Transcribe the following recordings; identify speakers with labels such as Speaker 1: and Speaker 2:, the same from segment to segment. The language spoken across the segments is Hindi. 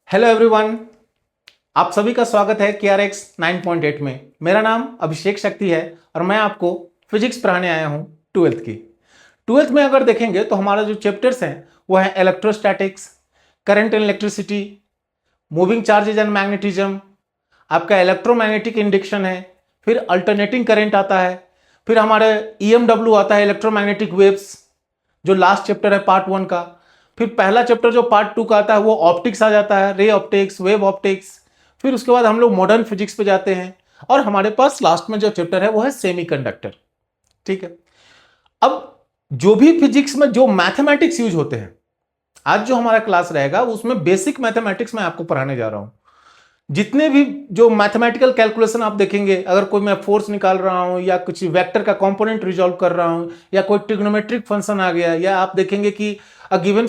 Speaker 1: हेलो एवरीवन, आप सभी का स्वागत है KRX 9.8 में। मेरा नाम अभिषेक शक्ति है और मैं आपको फिजिक्स पढ़ाने आया हूं ट्वेल्थ की। ट्वेल्थ में अगर देखेंगे तो हमारा जो चैप्टर्स हैं वो है electrostatics, current and electricity, moving charges and magnetism, आपका इलेक्ट्रोमैग्नेटिक इंडक्शन है, फिर अल्टरनेटिंग करंट आता है, फिर हमारे EMW आता है, इलेक्ट्रोमैग्नेटिक वेव्स, जो लास्ट चैप्टर है पार्ट 1 का। फिर पहला चैप्टर जो पार्ट 2 का आता है वो ऑप्टिक्स आ जाता है, रे ऑप्टिक्स, वेव ऑप्टिक्स। फिर उसके बाद हम लोग मॉडर्न फिजिक्स पे जाते हैं और हमारे पास लास्ट में जो चैप्टर है वो है सेमीकंडक्टर। ठीक है, अब जो भी फिजिक्स में जो मैथमेटिक्स यूज होते हैं, आज जो हमारा क्लास रहेगा उसमें बेसिक मैथमेटिक्स मैं आपको पढ़ाने जा रहा हूं। जितने भी जो मैथमेटिकल कैलकुलेशन आप देखेंगे, अगर कोई मैं फोर्स निकाल रहा हूं या कुछ वेक्टर का कंपोनेंट रिजॉल्व कर रहा हूं या कोई ट्रिग्नोमेट्रिक फंक्शन आ गया, या आप देखेंगे कि गिवन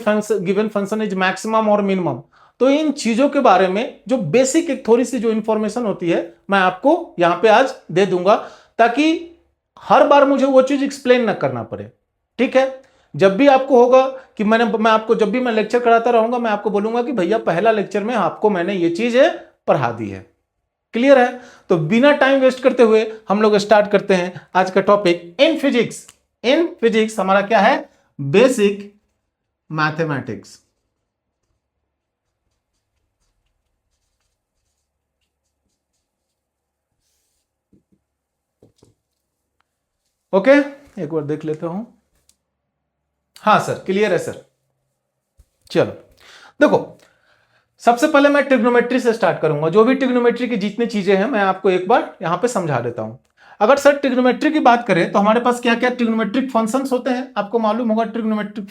Speaker 1: फंक्शन इज मैक्सिमम और मिनिमम, तो इन चीजों के बारे में जो बेसिक एक थोड़ी सी जो इंफॉर्मेशन होती है मैं आपको यहां पे आज दे दूंगा, ताकि हर बार मुझे वो चीज एक्सप्लेन ना करना पड़े। ठीक है, जब भी आपको होगा कि मैं आपको जब भी मैं लेक्चर कराता रहूंगा मैं आपको बोलूंगा कि भैया पहला लेक्चर में आपको मैंने ये चीज पढ़ा दी है। क्लियर है? तो बिना टाइम वेस्ट करते हुए हम लोग स्टार्ट करते हैं आज का topic in physics. In physics हमारा क्या है? Basic mathematics. ओके, एक बार देख लेता हूं। हाँ सर, क्लियर है सर। चलो देखो, सबसे पहले मैं ट्रिग्नोमेट्री से स्टार्ट करूंगा। जो भी ट्रिग्नोमेट्री की जितनी चीजें हैं मैं आपको एक बार यहां पे समझा देता हूं। अगर सर ट्रिग्नोमेट्री की बात करें तो हमारे पास क्या क्या ट्रिग्नोमेट्रिक फंक्शंस होते हैं, आपको मालूम होगा। ट्रिग्नोमेट्रिक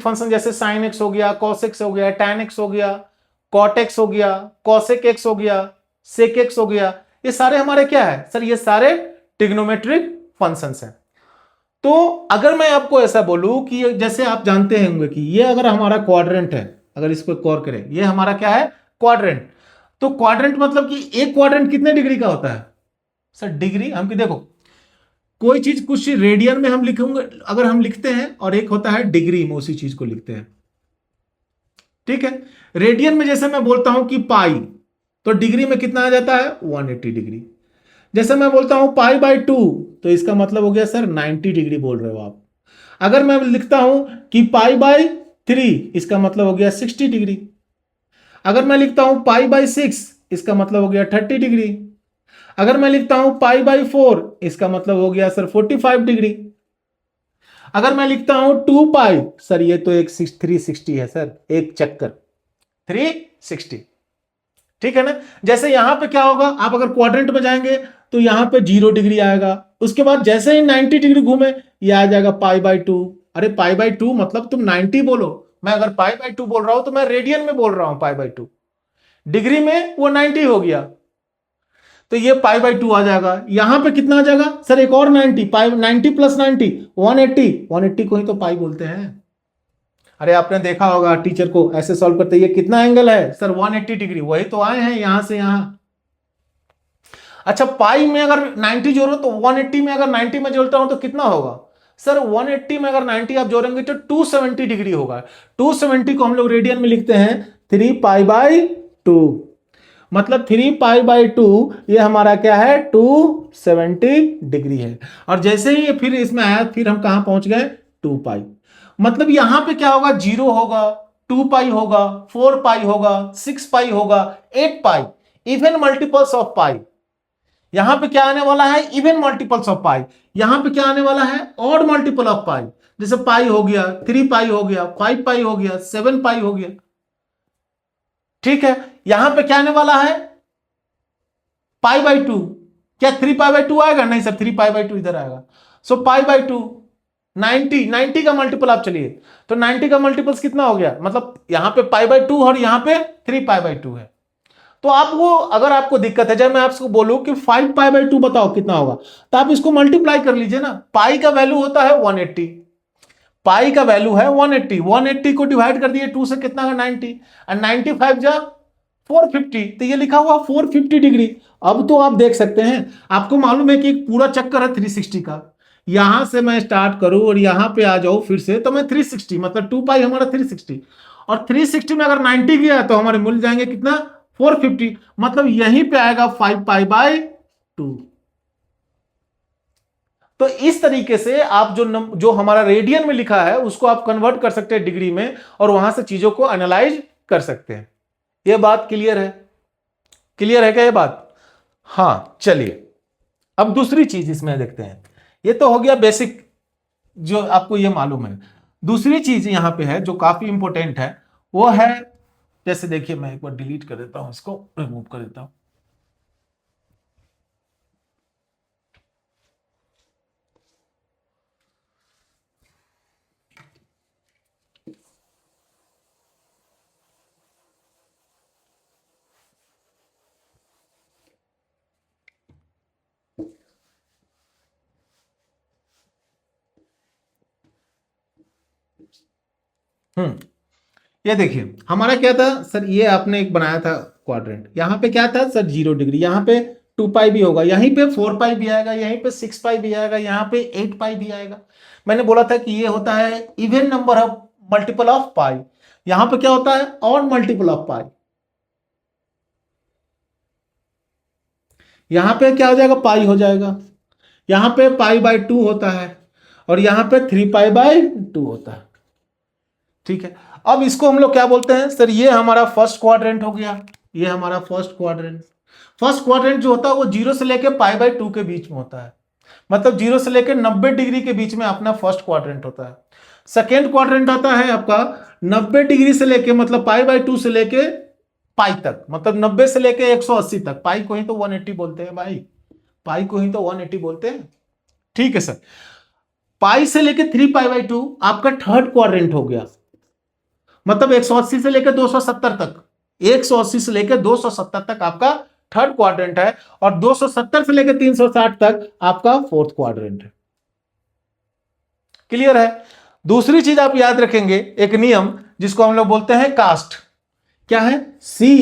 Speaker 1: फंक्शन जैसे साइन एक्स हो गया, कॉस एक्स हो गया, टैन एक्स हो गया, कॉट एक्स हो गया, कॉसेक एक्स हो गया, सेक एक्स हो गया, ये सारे हमारे क्या है सर? ये सारे ट्रिग्नोमेट्रिक फंक्शंस हैं। तो अगर मैं आपको ऐसा बोलूं कि जैसे आप जानते होंगे कि ये अगर हमारा क्वाड्रेंट है, अगर इसको गौर करें, ये हमारा क्या है? क्वाड्रेंट। तो क्वाड्रेंट मतलब कि एक क्वाड्रेंट कितने डिग्री का होता है सर? डिग्री हम की देखो, कोई चीज कुछ रेडियन में हम लिखेंगे अगर हम लिखते हैं, और एक होता है डिग्री में उसी चीज को लिखते हैं। ठीक है, रेडियन में जैसे मैं बोलता हूं कि पाई, तो डिग्री में कितना आ जाता है? 180 डिग्री। जैसे मैं बोलता हूं पाई बाय 2, तो इसका मतलब हो गया सर 90 डिग्री बोल रहे हो आप। अगर मैं लिखता हूं कि पाई बाय 3, इसका मतलब हो गया 60 डिग्री। अगर मैं लिखता हूं पाई बाय 6, इसका मतलब हो गया 30 डिग्री। अगर मैं लिखता हूं पाई बाय 4, इसका मतलब हो गया सर 45 डिग्री। अगर मैं लिखता हूं 2 पाई, सर ये तो एक 360 है सर, एक चक्कर 360। ठीक है ना? जैसे यहां पे क्या होगा, आप अगर क्वाड्रेंट में जाएंगे तो यहां पे 0 डिग्री आएगा। उसके बाद जैसे ही 90 डिग्री घूमे ये आ जाएगा पाई बाय 2। अरे पाई बाय 2 मतलब तुम 90 बोलो, मैं अगर पाई बाय 2 बोल रहा हूं तो मैं रेडियन में बोल रहा हूं। पाई बाय 2 डिग्री में वो 90 हो गया, तो ये पाई बाय 2 आ जाएगा। यहां पे कितना आ जाएगा सर? एक और 90, पाई 90 प्लस 90 180। 180 को ही तो पाई बोलते हैं। अरे आपने देखा होगा टीचर को ऐसे सॉल्व करते, ये कितना एंगल है सर? 180 डिग्री। वही तो आए हैं यहां से यहां। अच्छा, पाई में अगर 90 जोड़ो तो 180 में अगर 90 में जोड़ता हूं तो कितना होगा सर? 180 में अगर 90 आप जोड़ेंगे तो 270 डिग्री होगा। 270 को हम लोग रेडियन में लिखते हैं 3 पाई बाय 2। मतलब 3 पाई बाय 2 ये हमारा क्या है? 270 डिग्री है। और जैसे ही फिर इसमें आया, फिर हम कहां पहुंच गए? 2 पाई। मतलब यहां पे क्या होगा? 0 होगा, 2 पाई होगा, 4 पाई होगा, 6 पाई होगा, 8 पाई, इवन मल्टीपल्स ऑफ पाई। यहां पे क्या आने वाला है? Even multiples of pi. यहां पे क्या आने वाला है? ऑड मल्टीपल ऑफ पाई। जैसे पाई हो गया, 3 पाई हो गया, 5 पाई हो गया, 7 पाई हो गया। ठीक है, यहां पे क्या आने वाला है? Pi by 2। क्या 3 पाई बाय 2 आएगा? नहीं सर, 3 पाई बाय 2 इधर आएगा। सो पाई बाय 2 90 का मल्टीपल आप चलिए, तो 90 का मल्टीपल्स कितना हो गया? मतलब यहां पे पाई बाय 2 और यहां पे 3 पाई बाय 2 है। तो आप वो, अगर आपको दिक्कत है, जब मैं आपको बोलूं कि 5 पाई बाय 2 बताओ कितना होगा, तो आप इसको मल्टीप्लाई कर लीजिए ना। पाई का वैल्यू होता है 180, पाई का वैल्यू है 180। 180 को डिवाइड कर दिए 2 से, कितना है? 90। और 95 जा 450, तो ये लिखा हुआ 450 डिग्री। अब तो आप देख सकते हैं, आपको मालूम है कि एक पूरा चक्कर है 360 का। यहां से मैं स्टार्ट करूं और यहां पे आ जाऊं फिर से, तो मैं 360 मतलब 2 पाई हमारा 360, और 360 में अगर 90 गया तो हमारे मिल जाएंगे कितना 450, मतलब यहीं पे आएगा 5π/2। तो इस तरीके से आप जो हमारा रेडियन में लिखा है उसको आप कन्वर्ट कर सकते हैं डिग्री में, और वहां से चीजों को एनालाइज कर सकते हैं। यह बात क्लियर है? क्लियर है क्या ये बात? हाँ चलिए, अब दूसरी चीज इसमें देखते हैं। ये तो हो गया बेसिक जो आपको ये मालूम है। दूसरी चीज यहां पे है जो काफी इंपॉर्टेंट है, वो है, जैसे देखिए मैं एक बार डिलीट कर देता हूं, इसको रिमूव कर देता हूं। ये देखिए हमारा क्या था सर, ये आपने एक बनाया था क्वाड्रेंट, यहां पे क्या था सर 0 डिग्री, यहां पे 2π भी होगा, यहीं पे 4π भी आएगा, यहीं पे 6π भी आएगा, यहां पे 8π भी आएगा। मैंने बोला था कि ये होता है even number of multiple of pi. यहां पे क्या होता है ऑड मल्टीपल ऑफ पाई। यहां पे क्या हो जाएगा पाई हो जाएगा, यहां पे π/2 होता है, और यहां पे 3π/2 होता है। ठीक है, अब इसको हम लोग क्या बोलते हैं सर, ये हमारा फर्स्ट क्वाड्रेंट हो गया, ये हमारा फर्स्ट क्वाड्रेंट। फर्स्ट क्वाड्रेंट जो होता है वो 0 से लेके π/2 के बीच में होता है, मतलब 0 से लेके 90 डिग्री के बीच में अपना फर्स्ट क्वाड्रेंट होता है। सेकेंड क्वाड्रेंट आता है आपका 90 डिग्री से लेके, मतलब π/2 से लेके पाई तक, मतलब 90 से लेके 180 तक। पाई को ही तो 180 बोलते हैं भाई, पाई को ही तो 180 बोलते हैं। ठीक है सर, पाई से लेके 3π/2 आपका थर्ड क्वाड्रेंट हो गया, मतलब 180 से लेकर 270 तक, 180 से लेकर 270 तक आपका थर्ड क्वाड्रेंट है, और 270 से लेकर 360 तक आपका फोर्थ क्वाड्रेंट है। क्लियर है? दूसरी चीज आप याद रखेंगे, एक नियम जिसको हम लोग बोलते हैं कास्ट। क्या है? CAST,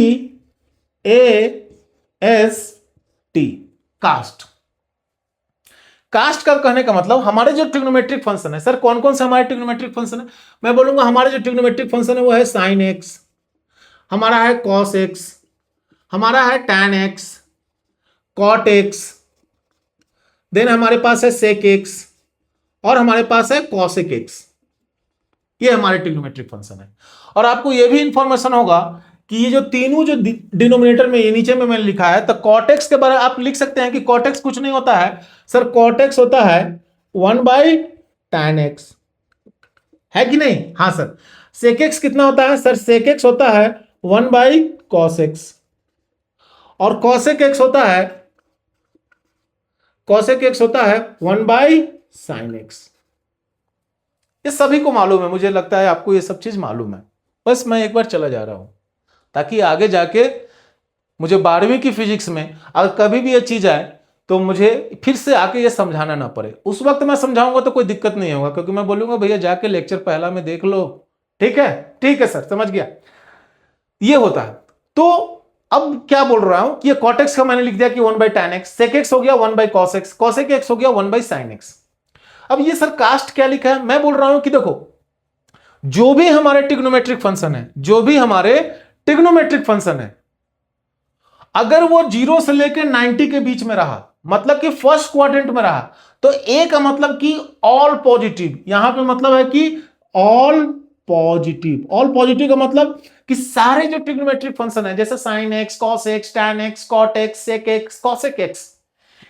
Speaker 1: cast. कास्ट का कहने का मतलब हमारे जो ट्रिग्नोमेट्रिक फंक्शन है, सर कौन कौन से हमारे ट्रिग्नोमेट्रिक फंक्शन है? मैं बोलूंगा हमारे जो ट्रिग्नोमेट्रिक फंक्शन है वो है साइन एक्स, हमारा है कॉस एक्स, हमारा है tan x, cot x, then हमारे पास है सेक एक्स, और हमारे पास है कॉसेक एक्स। ये हमारे ट्रिग्नोमेट्रिक फंक्शन है। और आपको ये भी इंफॉर्मेशन होगा कि ये जो तीनों जो डिनोमिनेटर में, ये नीचे में मैंने लिखा है, तो कॉटेक्स के बारे में आप लिख सकते हैं कि कॉटेक्स कुछ नहीं होता है सर, कॉटेक्स होता है 1/tan x, है कि नहीं? हाँ सर। सेक एक्स कितना होता है सर? सेक एक्स होता है 1/cos x, और कॉसेक एक्स होता है, कॉसेक एक्स होता है 1/sin x। ये सभी को मालूम है, मुझे लगता है आपको ये सब चीज मालूम है। बस मैं एक बार चला जा रहा हूं ताकि आगे जाके मुझे 12वीं की फिजिक्स में अगर कभी भी ये चीज आए तो मुझे फिर से आके ये समझाना ना पड़े। उस वक्त मैं समझाऊंगा तो कोई दिक्कत नहीं होगा, क्योंकि मैं बोलूंगा भैया जाके लेक्चर पहला में देख लो। ठीक है? ठीक है सर, समझ गया। ये होता है। तो अब क्या बोल रहा हूं कि ये कॉटेक्स का मैंने लिख दिया कि 1/tan x, सेक एक्स हो गया 1/cos x, cosec x हो गया 1/sin x। अब ये सर कास्ट क्या लिखा है? मैं बोल रहा हूं कि देखो जो भी हमारे ट्रिग्नोमेट्रिक फंक्शन है, जो भी हमारे ट्रिग्नोमेट्रिक फंक्शन है, अगर वो 0 से लेकर 90 के बीच में रहा, मतलब कि फर्स्ट क्वाड्रेंट में रहा, तो ए का मतलब कि ऑल पॉजिटिव, यहां पे मतलब है कि ऑल पॉजिटिव। ऑल पॉजिटिव का मतलब कि सारे जो ट्रिग्नोमेट्रिक फंक्शन है, जैसे sine x, cos x, tan x, cot x, sec x, cosec x,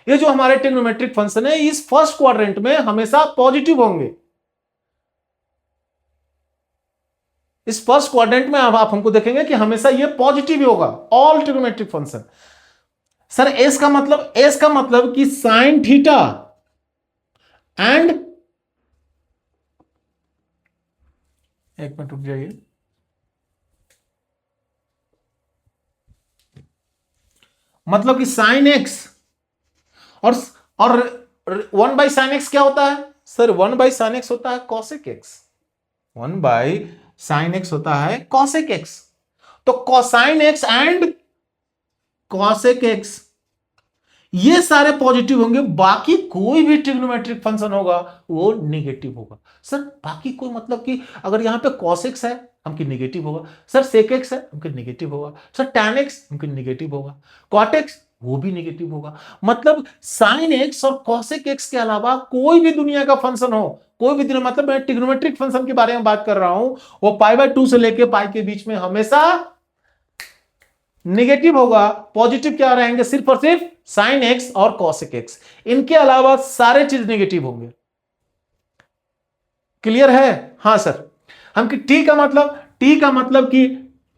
Speaker 1: ये जो हमारे ट्रिग्नोमेट्रिक फंक्शन है इस फर्स्ट क्वाड्रेंट में हमेशा पॉजिटिव होंगे। इस फर्स्ट क्वाड्रेंट में अब आप हमको देखेंगे कि हमेशा ये पॉजिटिव ही होगा, all trigonometric function. Sir S का मतलब, एस का मतलब कि साइन थीटा एंड, एक मिनट रुक जाइए, मतलब कि साइन एक्स और 1/sin x क्या होता है सर? 1/sin x होता है cosec x, 1/sin x होता है cosec x। तो cosine x and cosec x ये सारे पॉजिटिव होंगे, बाकी कोई भी ट्रिग्नोमेट्रिक फंक्शन होगा वो नेगेटिव होगा। सर बाकी कोई मतलब कि अगर यहां पे cos x है हमके नेगेटिव होगा, सर sec x है हमके नेगेटिव होगा, सर tan x हमके नेगेटिव होगा, cot x वो भी नेगेटिव होगा। मतलब sin x और cosec x के अलावा कोई भी दुनिया का फंक्शन हो, कोई भी दुनिया, मतलब मैं ट्रिग्नोमेट्रिक फंक्शन के बारे में बात कर रहा हूं, वो π/2 से लेके पाई के बीच में हमेशा नेगेटिव होगा। पॉजिटिव क्या रहेंगे? सिर्फ और सिर्फ sin x और cosec x, इनके अलावा सारे चीज नेगेटिव होंगे। क्लियर है? हां सर। हम कि t का मतलब कि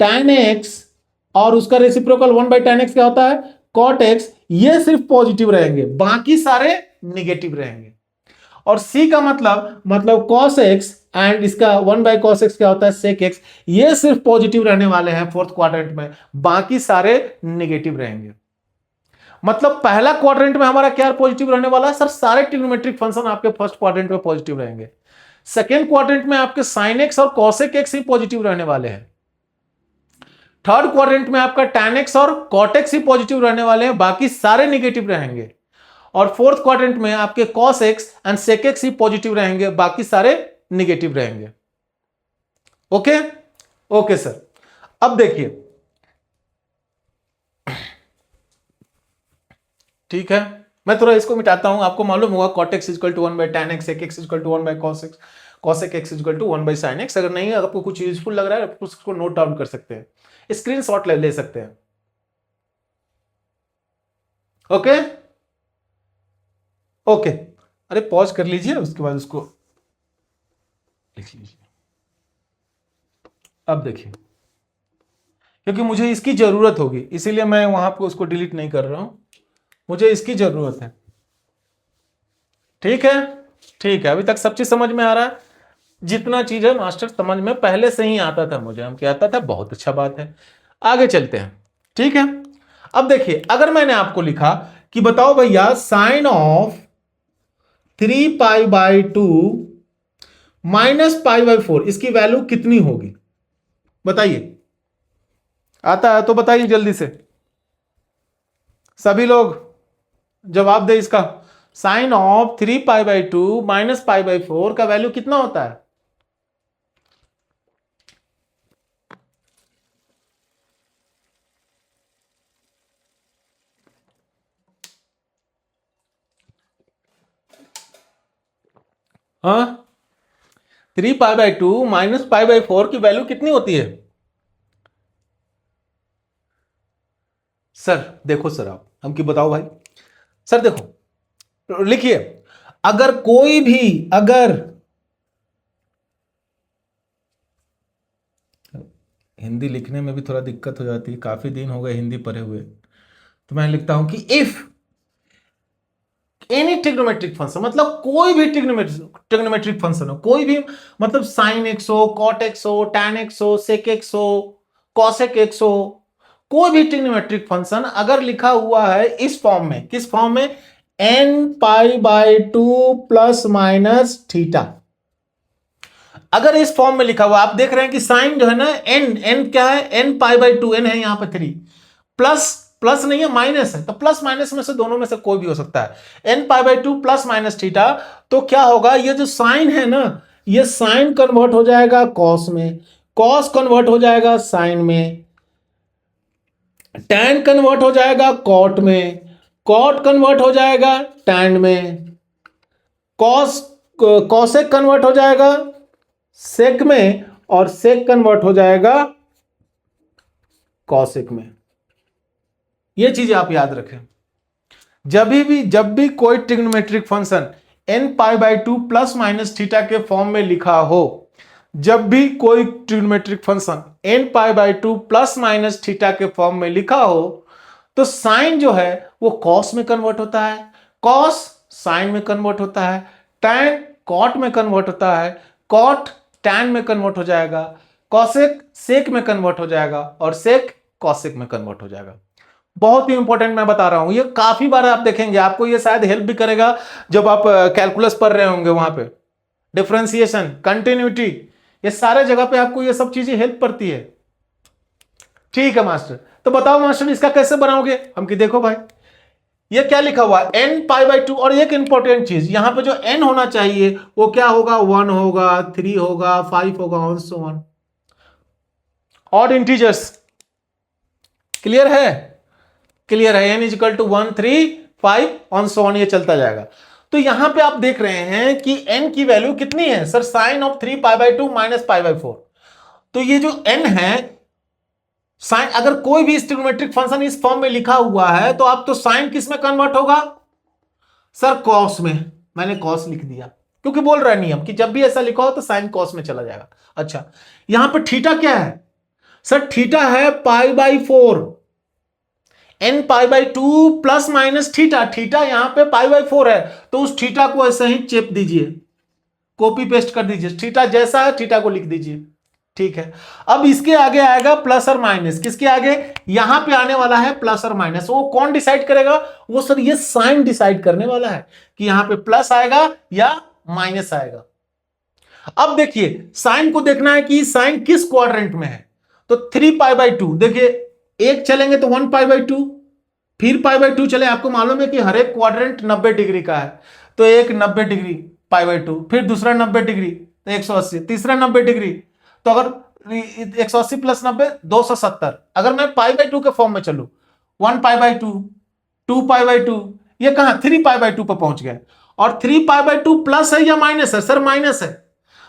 Speaker 1: tan x और उसका रेसिप्रोकल 1/tan x क्या होता है? cot x, ये सिर्फ पॉजिटिव रहेंगे, बाकी सारे नेगेटिव रहेंगे। और c का मतलब cos x एंड इसका 1/cos x क्या होता है? sec x, ये सिर्फ पॉजिटिव रहने वाले हैं फोर्थ क्वाड्रेंट में, बाकी सारे नेगेटिव रहेंगे। मतलब पहला क्वाड्रेंट में हमारा क्या पॉजिटिव रहने वाला है? सर सारे ट्रिग्नोमेट्रिक फंक्शन आपके फर्स्ट क्वाड्रेंट में पॉजिटिव रहेंगे। सेकेंड क्वाड्रेंट में आपके sin x और cosec x ही पॉजिटिव रहने वाले हैं। थर्ड क्वाड्रेंट में आपका tan x और cot x ही पॉजिटिव रहने वाले हैं, बाकी सारे नेगेटिव रहेंगे। और फोर्थ क्वाड्रेंट में आपके cos x and sec x he positive रहेंगे, बाकी सारे नेगेटिव रहेंगे। Okay okay sir. अब देखिए, ठीक है, मैं थोड़ा इसको मिटाता हूं। आपको मालूम होगा cot x equal to 1/tan x, sec x equal to 1/cos x, cosec x equal to 1/sin x। अगर नहीं, आपको कुछ यूजफुल लग रहा है आप उसको नोट डाउन कर सकते हैं, स्क्रीनशॉट ले सकते हैं। ओके ओके, अरे पॉज कर लीजिए, उसके बाद उसको लिख लीजिए। अब देखिए, क्योंकि मुझे इसकी जरूरत होगी इसीलिए मैं वहां पर उसको डिलीट नहीं कर रहा हूं, मुझे इसकी जरूरत है। ठीक है ठीक है, अभी तक सब चीज समझ में आ रहा है? जितना चीज है मास्टर समझ में पहले से ही आता था मुझे, हम क्या आता था, बहुत अच्छा बात है। आगे चलते हैं, ठीक है। अब देखिए, अगर मैंने आपको लिखा कि बताओ भैया साइन ऑफ 3π/2 माइनस π/4 इसकी वैल्यू कितनी होगी? बताइए, आता है तो बताइए जल्दी से, सभी लोग जवाब दे इसका। साइन ऑफ 3π/2 माइनस π/4 का वैल्यू कितना होता है? हाँ, 3π/2 माइनस π/4 की वैल्यू कितनी होती है? सर देखो, सर आप हमकी बताओ भाई। सर देखो, लिखिए, अगर कोई भी, अगर हिंदी लिखने में भी थोड़ा दिक्कत हो जाती है, काफी दिन हो गए हिंदी पढ़े हुए, तो मैं लिखता हूं कि इफ एनी ट्रिग्नोमेट्रिक फंक्शन, मतलब कोई भी ट्रिग्नोमेट्रिक फंक्शन हो, कोई भी, मतलब साइन एक्स हो, कॉट एक्स हो, टैन एक्स हो, सेक एक्स हो, कॉसेक एक्स हो, कोई भी ट्रिग्नोमेट्रिक फंक्शन अगर लिखा हुआ है इस फॉर्म में, किस फॉर्म में? n π/2 plus minus theta. अगर इस फॉर्म में लिखा हुआ, आप देख रहे हैं कि साइन जो है ना, n क्या है? n π/2, n है यहां पर 3, प्लस प्लस नहीं है, माइनस है, तो प्लस माइनस में से दोनों में से कोई भी हो सकता है। n π/2 प्लस माइनस थीटा, तो क्या होगा? ये जो साइन है ना, ये साइन कन्वर्ट हो जाएगा कॉस में, कॉस कन्वर्ट हो जाएगा साइन में, टैन कन्वर्ट हो जाएगा कॉट में, कॉट कन्वर्ट हो जाएगा टैन में, कॉस कॉसेक कन्वर्ट हो जाएगा सेक में, और सेक कन्वर्ट हो जाएगा कॉसेक में। ये चीज आप याद रखें, जब भी कोई trigonometric function n π/2 plus minus theta के फॉर्म में लिखा हो, जब भी कोई trigonometric function n π/2 plus minus theta के फॉर्म में लिखा हो, तो साइन जो है वो कॉस में कन्वर्ट होता है, कॉस साइन में कन्वर्ट होता है, टैन कॉट में कन्वर्ट होता है, कॉट टैन में कन्वर्ट हो जाएगा, कॉसेक सेक में कन्वर्ट हो जाएगा, और सेक कॉसेक में कन्वर्ट हो जाएगा। बहुत ही इंपॉर्टेंट मैं बता रहा हूं, ये काफी बार आप देखेंगे, आपको ये शायद हेल्प भी करेगा जब आप कैलकुलस पढ़ रहे होंगे, वहां पे डिफरेंशिएशन, कंटिन्यूटी, ये सारे जगह पे आपको ये सब चीजें हेल्प करती है। ठीक है मास्टर, तो बताओ मास्टर इसका कैसे बनाओगे? हम कि देखो भाई, ये क्या लिखा हुआ है n पाई बाई टू। और एक इंपॉर्टेंट चीज यहां पे जो n होना चाहिए वो क्या होगा, 1 होगा, 3 होगा, 5 होगा, on so on, odd integers. Clear है, क्लियर है। n is equal to 1, 3, 5 on so on, ये चलता जाएगा। तो यहां पे आप देख रहे हैं कि n की वैल्यू कितनी है sir, sine of 3 pi by two minus pi by 4। तो ये जो n है, साइन, अगर कोई भी ट्रिग्नोमेट्रिक फंक्शन इस फॉर्म में लिखा हुआ है तो आप तो साइन किस में कन्वर्ट होगा सर, कॉस में। मैंने कॉस लिख दिया क्योंकि बोल रहा है नियम कि जब भी ऐसा लिखा हो तो साइन कॉस में चला जाएगा। अच्छा, यहां पर थीटा क्या है सर, थीटा है pi by 4, n pi by two plus minus theta. Theta यहां पे पाई बाई 4 है तो उस थीटा को ऐसे ही चेप दीजिए, कॉपी पेस्ट कर दीजिए, थीटा जैसा है थीटा को लिख दीजिए। ठीक है, अब इसके आगे आएगा प्लस और माइनस, किसके आगे, यहां पे आने वाला है प्लस और माइनस। वो कौन डिसाइड करेगा, वो सर ये साइन डिसाइड करने वाला है कि यहां पे प्लस आएगा या माइनस आएगा। अब देखिए साइन को देखना है कि साइन किस क्वाड्रेंट में है। तो 3 पाई बाई टू, देखिए एक चलेंगे तो 1 पाई बाई टू, फिर पाई बाई टू चले। आपको मालूम है कि हर एक क्वाड्रेंट 90 डिग्री का है, तो एक 90 डिग्री पाई बाई टू, फिर दूसरा 90 डिग्री तो 180, तीसरा 90 डिग्री, तो अगर 180 प्लस 90 270। अगर मैं पाई बाई टू के फॉर्म में चलू, 1 पाई by to, 2 pi by to, ये कहां 3 पाई बाई टू पर पहुंच गए। और 3 पाई बाई टू प्लस है या माइनस है सर, माइनस है,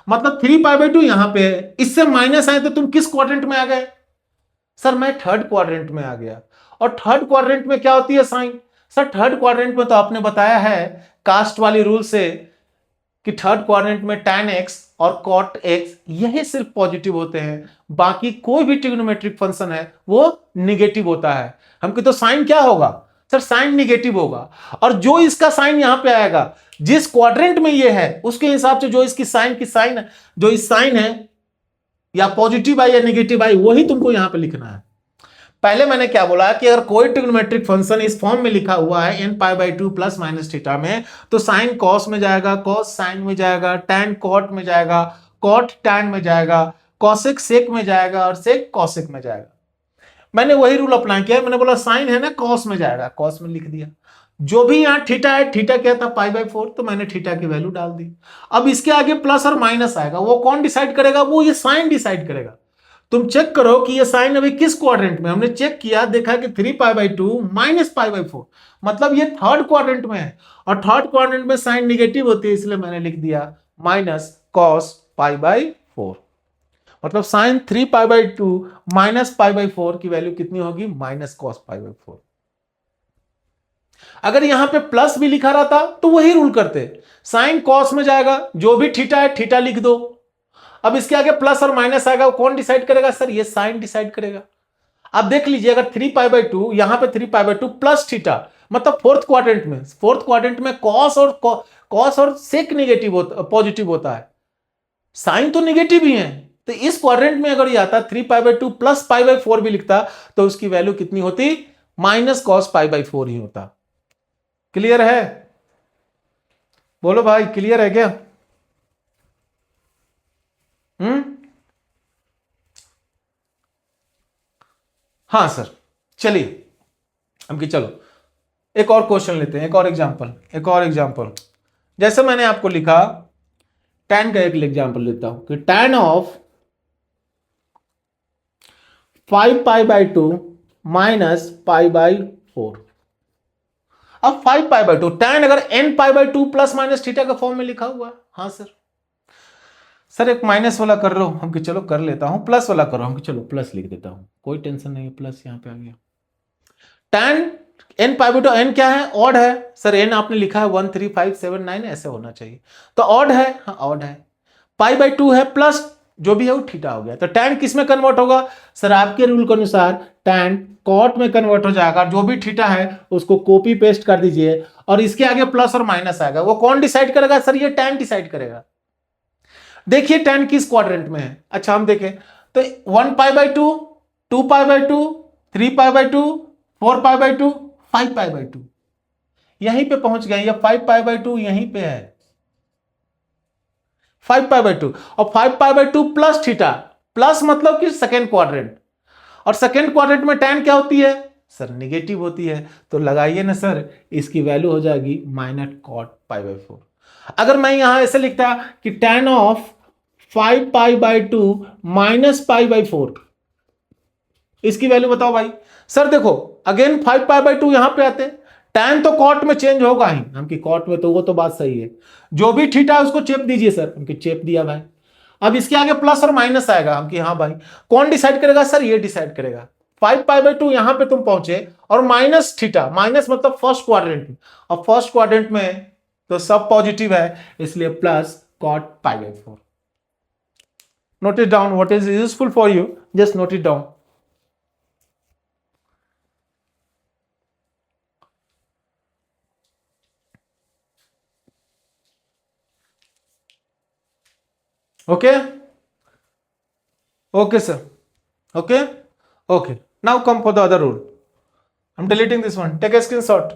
Speaker 1: मतलब 3 पाई बाई टू यहां पे है, इससे माइनस आए तो तुम किस क्वाड्रेंट में आ गए सर, मैं थर्ड क्वाड्रेंट में आ गया। और थर्ड क्वाड्रेंट में क्या होती है साइन सर, थर्ड क्वाड्रेंट में तो आपने बताया है कास्ट वाली रूल से कि थर्ड क्वाड्रेंट में tan x और cot x यही सिर्फ पॉजिटिव होते हैं, बाकी कोई भी ट्रिग्नोमेट्रिक फंक्शन है वो निगेटिव होता है। हमको तो साइन क्या होगा सर, साइन निगेटिव होगा। और जो इसका साइन यहां पे आएगा, जिस क्वाड्रेंट में ये है उसके हिसाब से जो इसकी साइन जो इस साइन है या पॉजिटिव आई या निगेटिव आई, वही तुमको यहां पे लिखना है। पहले मैंने क्या बोला कि अगर कोई ट्रिग्नोमेट्रिक फंक्शन इस फॉर्म में लिखा हुआ है n pi by two plus minus theta में, तो साइन कॉस में जाएगा, कॉस साइन में जाएगा, टैन कॉट में जाएगा, कॉट टैन में जाएगा, कॉसेक सेक में जाएगा और सेक कॉसेक में जाएगा। मैंने वही रूल अप्लाई किया, मैंने बोला साइन है ना कॉस में जाएगा, कॉस में लिख दिया। जो भी यहां थीटा है, थीटा क्या था पाई बाई 4, तो मैंने थीटा की वैल्यू डाल दी। अब इसके आगे प्लस और माइनस आएगा, वो कौन डिसाइड करेगा, वो ये साइन डिसाइड करेगा। तुम चेक करो कि ये साइन अभी किस क्वाड्रेंट में, हमने चेक किया, देखा कि 3 pi by two minus pi by 4, मतलब ये थर्ड क्वाड्रेंट में है। और थर्ड क्वाड्रेंट में साइन निगेटिव होती है, इसलिए मैंने लिख दिया माइनस कॉस पाई बाई 4। मतलब sine 3 pi by two minus pi by 4 की वैल्यू कितनी होगी, माइनस कॉस पाई बाई 4। अगर यहां पे प्लस भी लिखा रहता तो वही रूल करते, साइन कॉस में जाएगा, जो भी थीटा है थीटा लिख दो। अब इसके आगे प्लस और माइनस आएगा, कौन डिसाइड करेगा सर, ये साइन डिसाइड करेगा। आप देख लीजिए, अगर 3 पाई बाई टू, यहां पे 3 pi by two plus theta, मतलब फोर्थ क्वाड्रेंट में कॉस और सेक निगेटिव होता, पॉजिटिव होता है, साइन तो निगेटिव ही है। तो इस क्वाड्रेंट में अगर ये आता 3 pi by two plus pi by 4 भी लिखता तो उसकी वैल्यू कितनी होती, माइनस कॉस पाई बाई 4 ही होता। क्लियर है, बोलो भाई क्लियर है क्या। हाँ सर, चलिए हम कि चलो एक और क्वेश्चन लेते हैं, एक और एग्जांपल। जैसे मैंने आपको लिखा tan का एक एग्जांपल लेता हूं कि tan of 5 pi by two minus pi by 4। अब 5 पाई बाई टू tan अगर n pi by two plus minus theta का फॉर्म में लिखा हुआ है। हाँ सर एक माइनस वाला कर रहा हूं हम कि चलो कर लेता हूं, प्लस वाला कर रहा हूं कि चलो प्लस लिख देता हूं, कोई टेंशन नहीं है, प्लस यहां पे आ गया। tan n pi by to, n क्या है, ऑड है सर, n आपने लिखा है 1 3 5 7 9 ऐसे होना चाहिए, तो ऑड है, हाँ ऑड है। पाई बाई टू है प्लस जो भी है वो थीटा हो गया, तो tan किस में कन्वर्ट होगा सर, आपके रूल के अनुसार tan कॉट में कन्वर्ट हो जाएगा। जो भी थीटा है उसको कॉपी पेस्ट कर दीजिए और इसके आगे प्लस और माइनस आएगा, वो कौन डिसाइड करेगा सर, ये tan डिसाइड करेगा। देखिए tan किस क्वाड्रेंट में है, अच्छा हम देखें तो 1 पाई by to, 2 pi by to, 3 pi by to, 4 pi by to, 5 pi by to, यहीं पे पहुंच गए। या 5 पाई बाई टू यहीं पे है, 5 पाई बाई टू, और 5 पाई by two plus theta, plus मतलब कि सेकेंड क्वाड्रेंट, और सेकेंड क्वाड्रेंट में tan क्या होती है सर निगेटिव होती है, तो लगाइए ना सर, इसकी वैल्यू हो जाएगी माइनस कॉट पाई बाई 4। अगर मैं यहां ऐसे लिखता कि tan of 5 pi by 2 minus pi by 4, इसकी वैल्यू बताओ भाई। सर देखो अगेन 5 पाई बाई 2 यहां पे आते हैं, tan तो कॉट में चेंज होगा ही, हम की कॉट में, तो वो तो बात सही है। जो भी थीटा है उसको चेप दीजिए सर, उनकी चेप दिया भाई। अब इसके आगे प्लस और माइनस आएगा, हम की हाँ भाई। कौन डिसाइड करेगा सर? ये डिसाइड करेगा। 5 पाई बाई 2 यहां पे तुम पहुंचे, और माइनस थीटा, माइनस मतलब फर्स्ट क्वाड्रेंट में, और फर्स्ट क्वाड्रेंट में तो सब पॉजिटिव है, इसलिए plus cot pi by 4। Note it down, what is useful for you, just note it down. Okay, okay sir, okay, okay, now come for the other rule. I'm deleting this one, take a screenshot.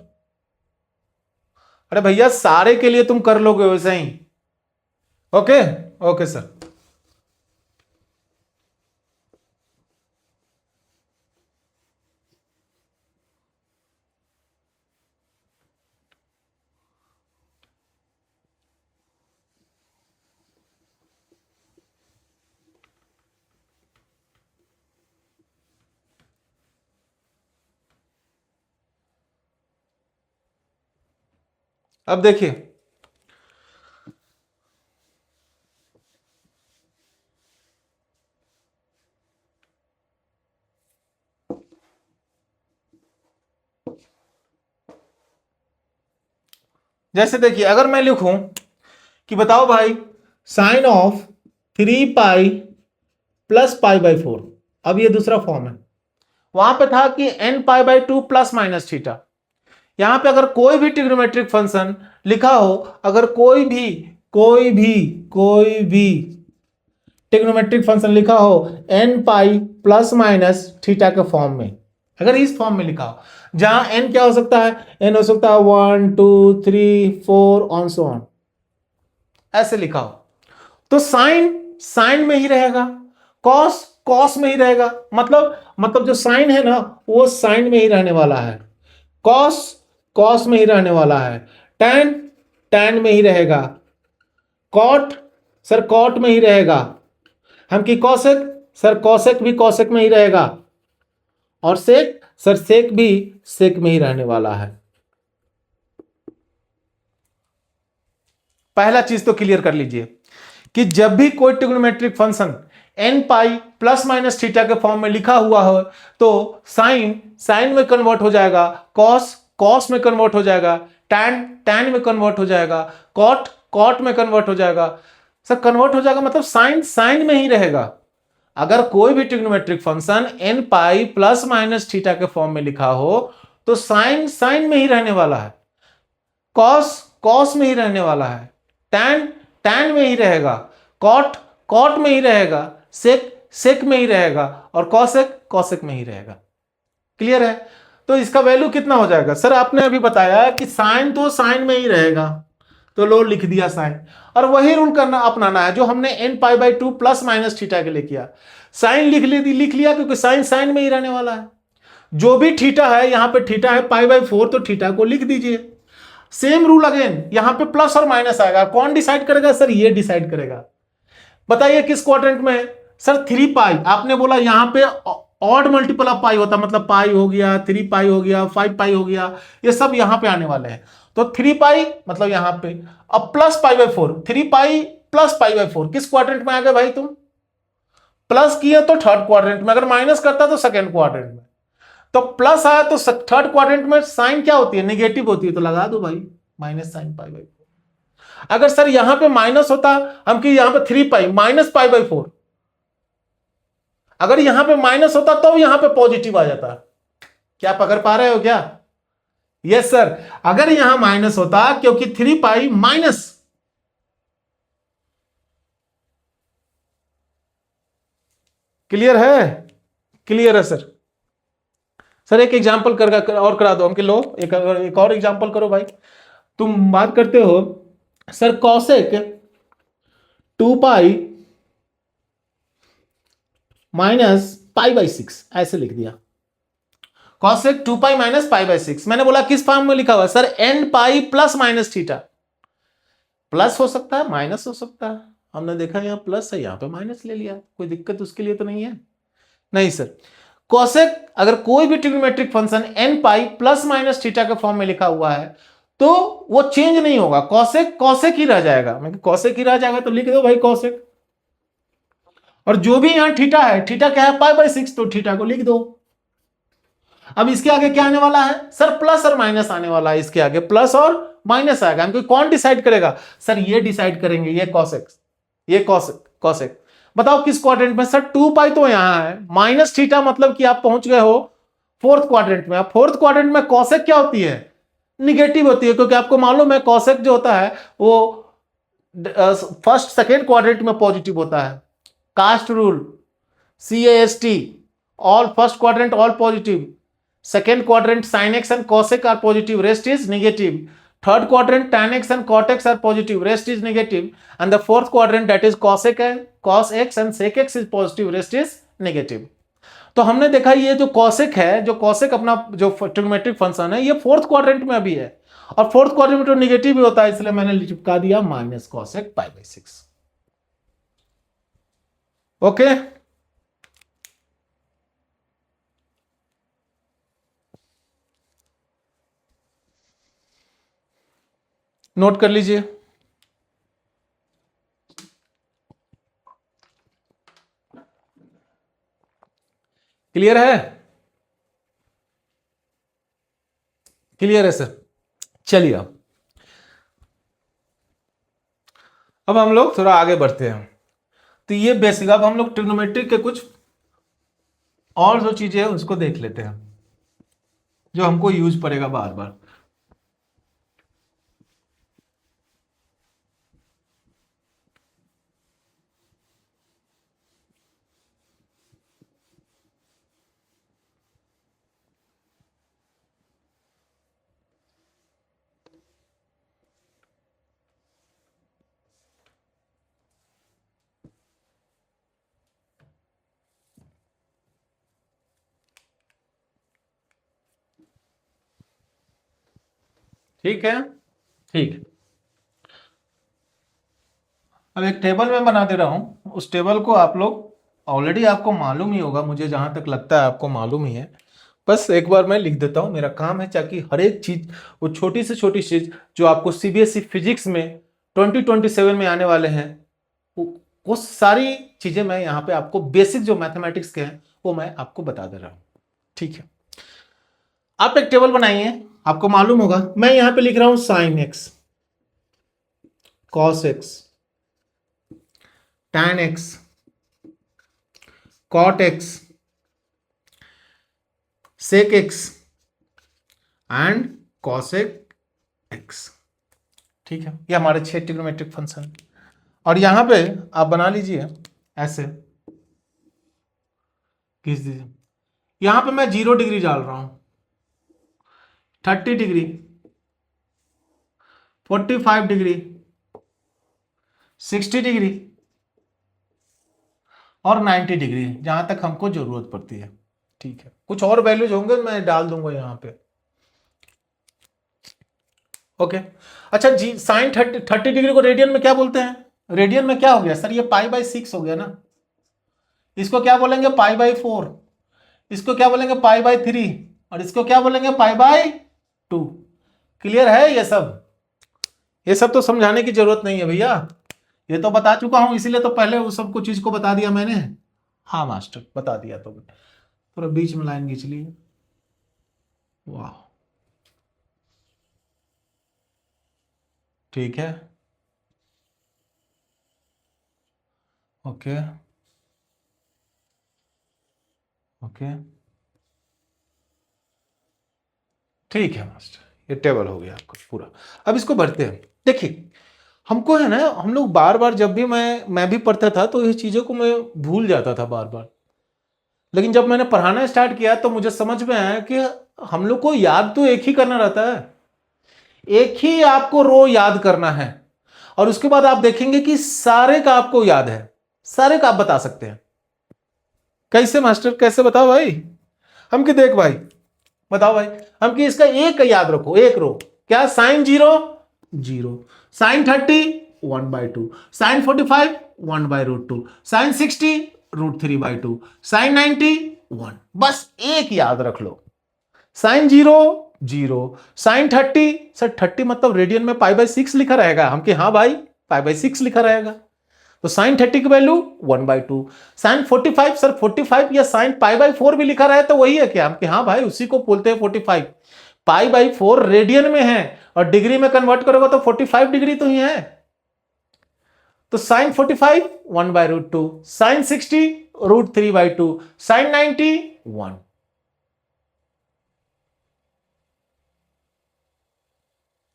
Speaker 1: अरे भैया सारे के लिए तुम कर लोगे वैसे ही। Okay okay sir. अब देखिए, जैसे देखिए अगर मैं लिखूं कि बताओ भाई sine of 3 pi plus pi by 4, अब ये दूसरा फॉर्म है। वहां पे था कि n pi by 2 plus minus theta. यहां पे अगर कोई भी ट्रिग्नोमेट्रिक फंक्शन लिखा हो, अगर कोई भी ट्रिग्नोमेट्रिक फंक्शन लिखा हो n पाई प्लस माइनस थीटा के फॉर्म में, अगर इस फॉर्म में लिखा हो, जहां n क्या हो सकता है? n हो सकता है 1 2 3 4 ऑन सो ऑन, ऐसे लिखा हो, तो साइन में ही रहेगा, कॉस में ही रहेगा। मतलब जो साइन है ना, वो साइन में ही रहने वाला है, कॉस में ही रहने वाला है, टैन में ही रहेगा, कॉट में ही रहेगा, हम की कॉसेक, सर कॉसेक भी कॉसेक में ही रहेगा, और सेक भी सेक में ही रहने वाला है। पहला चीज तो क्लियर कर लीजिए कि जब भी कोई ट्रिग्नोमेट्रिक फंक्शन n पाई प्लस माइनस थीटा के फॉर्म में लिखा हुआ हो, तो साइन में कन्वर्ट हो जाएगा, कॉस में कन्वर्ट हो जाएगा, टैन में कन्वर्ट हो जाएगा, कॉट में कन्वर्ट हो जाएगा। सर कन्वर्ट हो जाएगा मतलब साइन में ही रहेगा। अगर कोई भी ट्रिग्नोमेट्रिक फंक्शन n पाई प्लस माइनस थीटा के फॉर्म में लिखा हो, तो साइन में ही रहने वाला है, कॉस में ही रहने वाला है, टैन में ही रहेगा, कॉट में ही रहेगा, सेक में ही रहेगा, और कॉसेक में ही रहेगा। क्लियर है? तो इसका वैल्यू कितना हो जाएगा? सर आपने अभी बताया कि साइन तो साइन में ही रहेगा, तो लो लिख दिया साइन, और वही रूल करना अपनाना है जो हमने n pi by 2 plus minus theta के लिए किया। साइन लिख लिया क्योंकि साइन में ही रहने वाला है। जो भी थीटा है, यहां पे थीटा है पाई बाई 4, तो थीटा को लिख दीजिए। सेम रूल अगेन, यहां पे प्लस और माइनस आएगा, कौन डिसाइड करेगा? सर ये डिसाइड करेगा। बताइए किस क्वाड्रेंट में? सर 3 पाई, आपने बोला यहां पे ऑड मल्टीपल ऑफ पाई होता, मतलब पाई हो गया, 3 पाई हो गया, 5 पाई हो गया, ये सब यहां पे आने वाले हैं। तो 3 पाई मतलब यहां पे, अब plus pi by 4, 3 pi plus pi by 4 किस क्वाड्रेंट में आ गए भाई? तुम प्लस किए तो थर्ड क्वाड्रेंट में, अगर माइनस करता तो सेकेंड क्वाड्रेंट में। तो प्लस आया तो थर्ड क्वाड्रेंट में साइन क्या होती है? नेगेटिव होती है, तो लगा दो भाई माइनस साइन पाई बाई 4। अगर सर यहां पे माइनस होता, हम कि यहां पे 3 पाई माइनस पाई बाई 4, अगर यहां पे माइनस होता तो यहां पे पॉजिटिव आ जाता। क्या पकड़ पा रहे हो क्या? यस सर, अगर यहां माइनस होता, क्योंकि 3 पाई माइनस, क्लियर है? क्लियर है सर। सर एक एग्जांपल और करा दो हमके, लो एक और एग्जांपल करो भाई। तुम बात करते हो sir cosec 2 pi minus pi by 6, ऐसे लिख दिया। Cosec 2 pi minus pi by 6। मैंने बोला किस फॉर्म में लिखा हुआ है sir, n pi plus minus theta. Plus हो सकता है, माइनस हो सकता है, हमने देखा यहां प्लस है, यहां पे माइनस ले लिया, कोई दिक्कत उसके लिए तो नहीं है। नहीं सर, कॉसेक अगर कोई भी trigonometric function n pi plus minus theta के फॉर्म में लिखा हुआ है तो वो चेंज नहीं होगा, कॉसेक कॉसेक ही रह जाएगा। मैं कॉसेक ही रह जाएगा तो लिख दो भाई कॉसेक। और जो भी यहां थीटा है, थीटा क्या है पाई बाय 6, तो थीटा को लिख दो। अब इसके आगे क्या आने वाला है सर, प्लस और माइनस आने वाला है, इसके आगे प्लस और माइनस आएगा। हमको कौन डिसाइड करेगा सर, ये डिसाइड करेंगे, ये कॉसेक, ये कॉसेक कॉसेक। बताओ किस क्वाड्रेंट में सर, 2 पाई तो यहां है, माइनस थीटा मतलब कि आप पहुंच गए हो फोर्थ क्वाड्रेंट में। अब फोर्थ क्वाड्रेंट में कॉसेक क्या होती है, निगेटिव होती है, क्योंकि आपको मालूम है कॉसेक जो होता है वो फर्स्ट सेकेंड क्वाड्रेंट में पॉजिटिव होता है। Cast rule, CAST, all first quadrant all positive, second quadrant sin x and cos x are positive, rest is negative. Third quadrant tan x and cot x are positive, rest is negative. And the fourth quadrant that is cos x and sec x is positive, rest is negative. तो हमने देखा ये जो cosec है, जो cosec अपना जो ट्रिग्नोमेट्रिक फंक्शन है, ये फोर्थ क्वाड्रेंट में अभी है, और फोर्थ क्वाड्रेंट में तो निगेटिव ही होता है, इसलिए मैंने चिपका दिया minus cosec pi by 6। Okay, note कर लीजिए। क्लियर है, क्लियर है सर। चलिए अब हम लोग थोड़ा आगे बढ़ते हैं। तो ये बेसिक, अब हम लोग ट्रिग्नोमेट्री के कुछ और जो चीजें हैं उसको देख लेते हैं जो हमको यूज पड़ेगा बार बार। ठीक है, ठीक है। अब एक टेबल में बना दे रहा हूं, उस टेबल को आप लोग ऑलरेडी आपको मालूम ही होगा, मुझे जहां तक लगता है आपको मालूम ही है, बस एक बार मैं लिख देता हूं। मेरा काम है ताकि हर एक चीज, वो छोटी से छोटी चीज जो आपको CBSE फिजिक्स में 2027 में आने वाले हैं, वो सारी चीजें मैं यहाँ पे आपको बेसिक जो मैथमेटिक्स के हैं वो मैं आपको बता दे रहा हूं। ठीक है, आप एक टेबल बनाइए, आपको मालूम होगा, मैं यहां पे लिख रहा हूं sign x, cos x, tan x, cot x, sec x and cosec x। ठीक है, ये हमारे 6 ट्रिग्नोमेट्रिक फंक्शन। और यहां पे आप बना लीजिए ऐसे, खींच दीजिए। यहां पे मैं 0 डिग्री डाल रहा हूं, 30 डिग्री, 45 डिग्री, 60 डिग्री और 90 डिग्री, जहां तक हमको जरूरत पड़ती है। ठीक है, कुछ और वैल्यूज होंगे मैं डाल दूंगा यहां पे। ओके, अच्छा जी, साइन 30 डिग्री को रेडियन में क्या बोलते हैं, रेडियन में क्या हो गया सर, ये पाई बाय 6 हो गया ना। इसको क्या बोलेंगे पाई बाय 4, इसको क्या बोलेंगे पाई बाय 3, और इसको क्या बोलेंगे पाई बाय 2। क्लियर है ये सब, ये सब तो समझाने की जरूरत नहीं है भैया, ये तो बता चुका हूं, इसीलिए तो पहले उस सब कुछ चीज को बता दिया मैंने। हाँ मास्टर बता दिया, तो थोड़ा बीच में लाइन खींच ली, वाह, ठीक है, ओके ओके, ठीक है मास्टर, ये टेबल हो गया आपका पूरा। अब इसको भरते हैं। देखिए हमको है ना, हम लोग बार बार जब भी मैं भी पढ़ता था तो ये चीजों को मैं भूल जाता था बार बार, लेकिन जब मैंने पढ़ाना स्टार्ट किया तो मुझे समझ में आया कि हम लोग को याद तो एक ही करना रहता है, एक ही आपको रो याद करना है, और उसके बाद आप देखेंगे कि सारे का आपको याद है, सारे का आप बता सकते हैं। कैसे मास्टर, कैसे बताओ भाई, हम कि देख भाई, बताओ भाई, हम कि इसका एक याद रखो, एक रो क्या, sine 0 0, sine 30 1/2, sine 45 1/√2, sine 60 √3/2, sine 90 1, बस एक याद रख लो, साइन 0 0, साइन 30, सर 30 मतलब रेडियन में π/6 लिखा रहेगा, हम कि हाँ भाई π/6 लिखा रहेगा, तो साइन 30 की वैल्यू 1/2, साइन 45, सर 45 या साइन π/4 भी लिखा रहा है तो वही है क्या, हम कि हाँ भाई उसी को बोलते हैं 45, π/4 रेडियन में है और डिग्री में कन्वर्ट करोगे तो 45 डिग्री तो ही है, तो sine 45 1/√2, sine 60 √3/2, sine 90 1।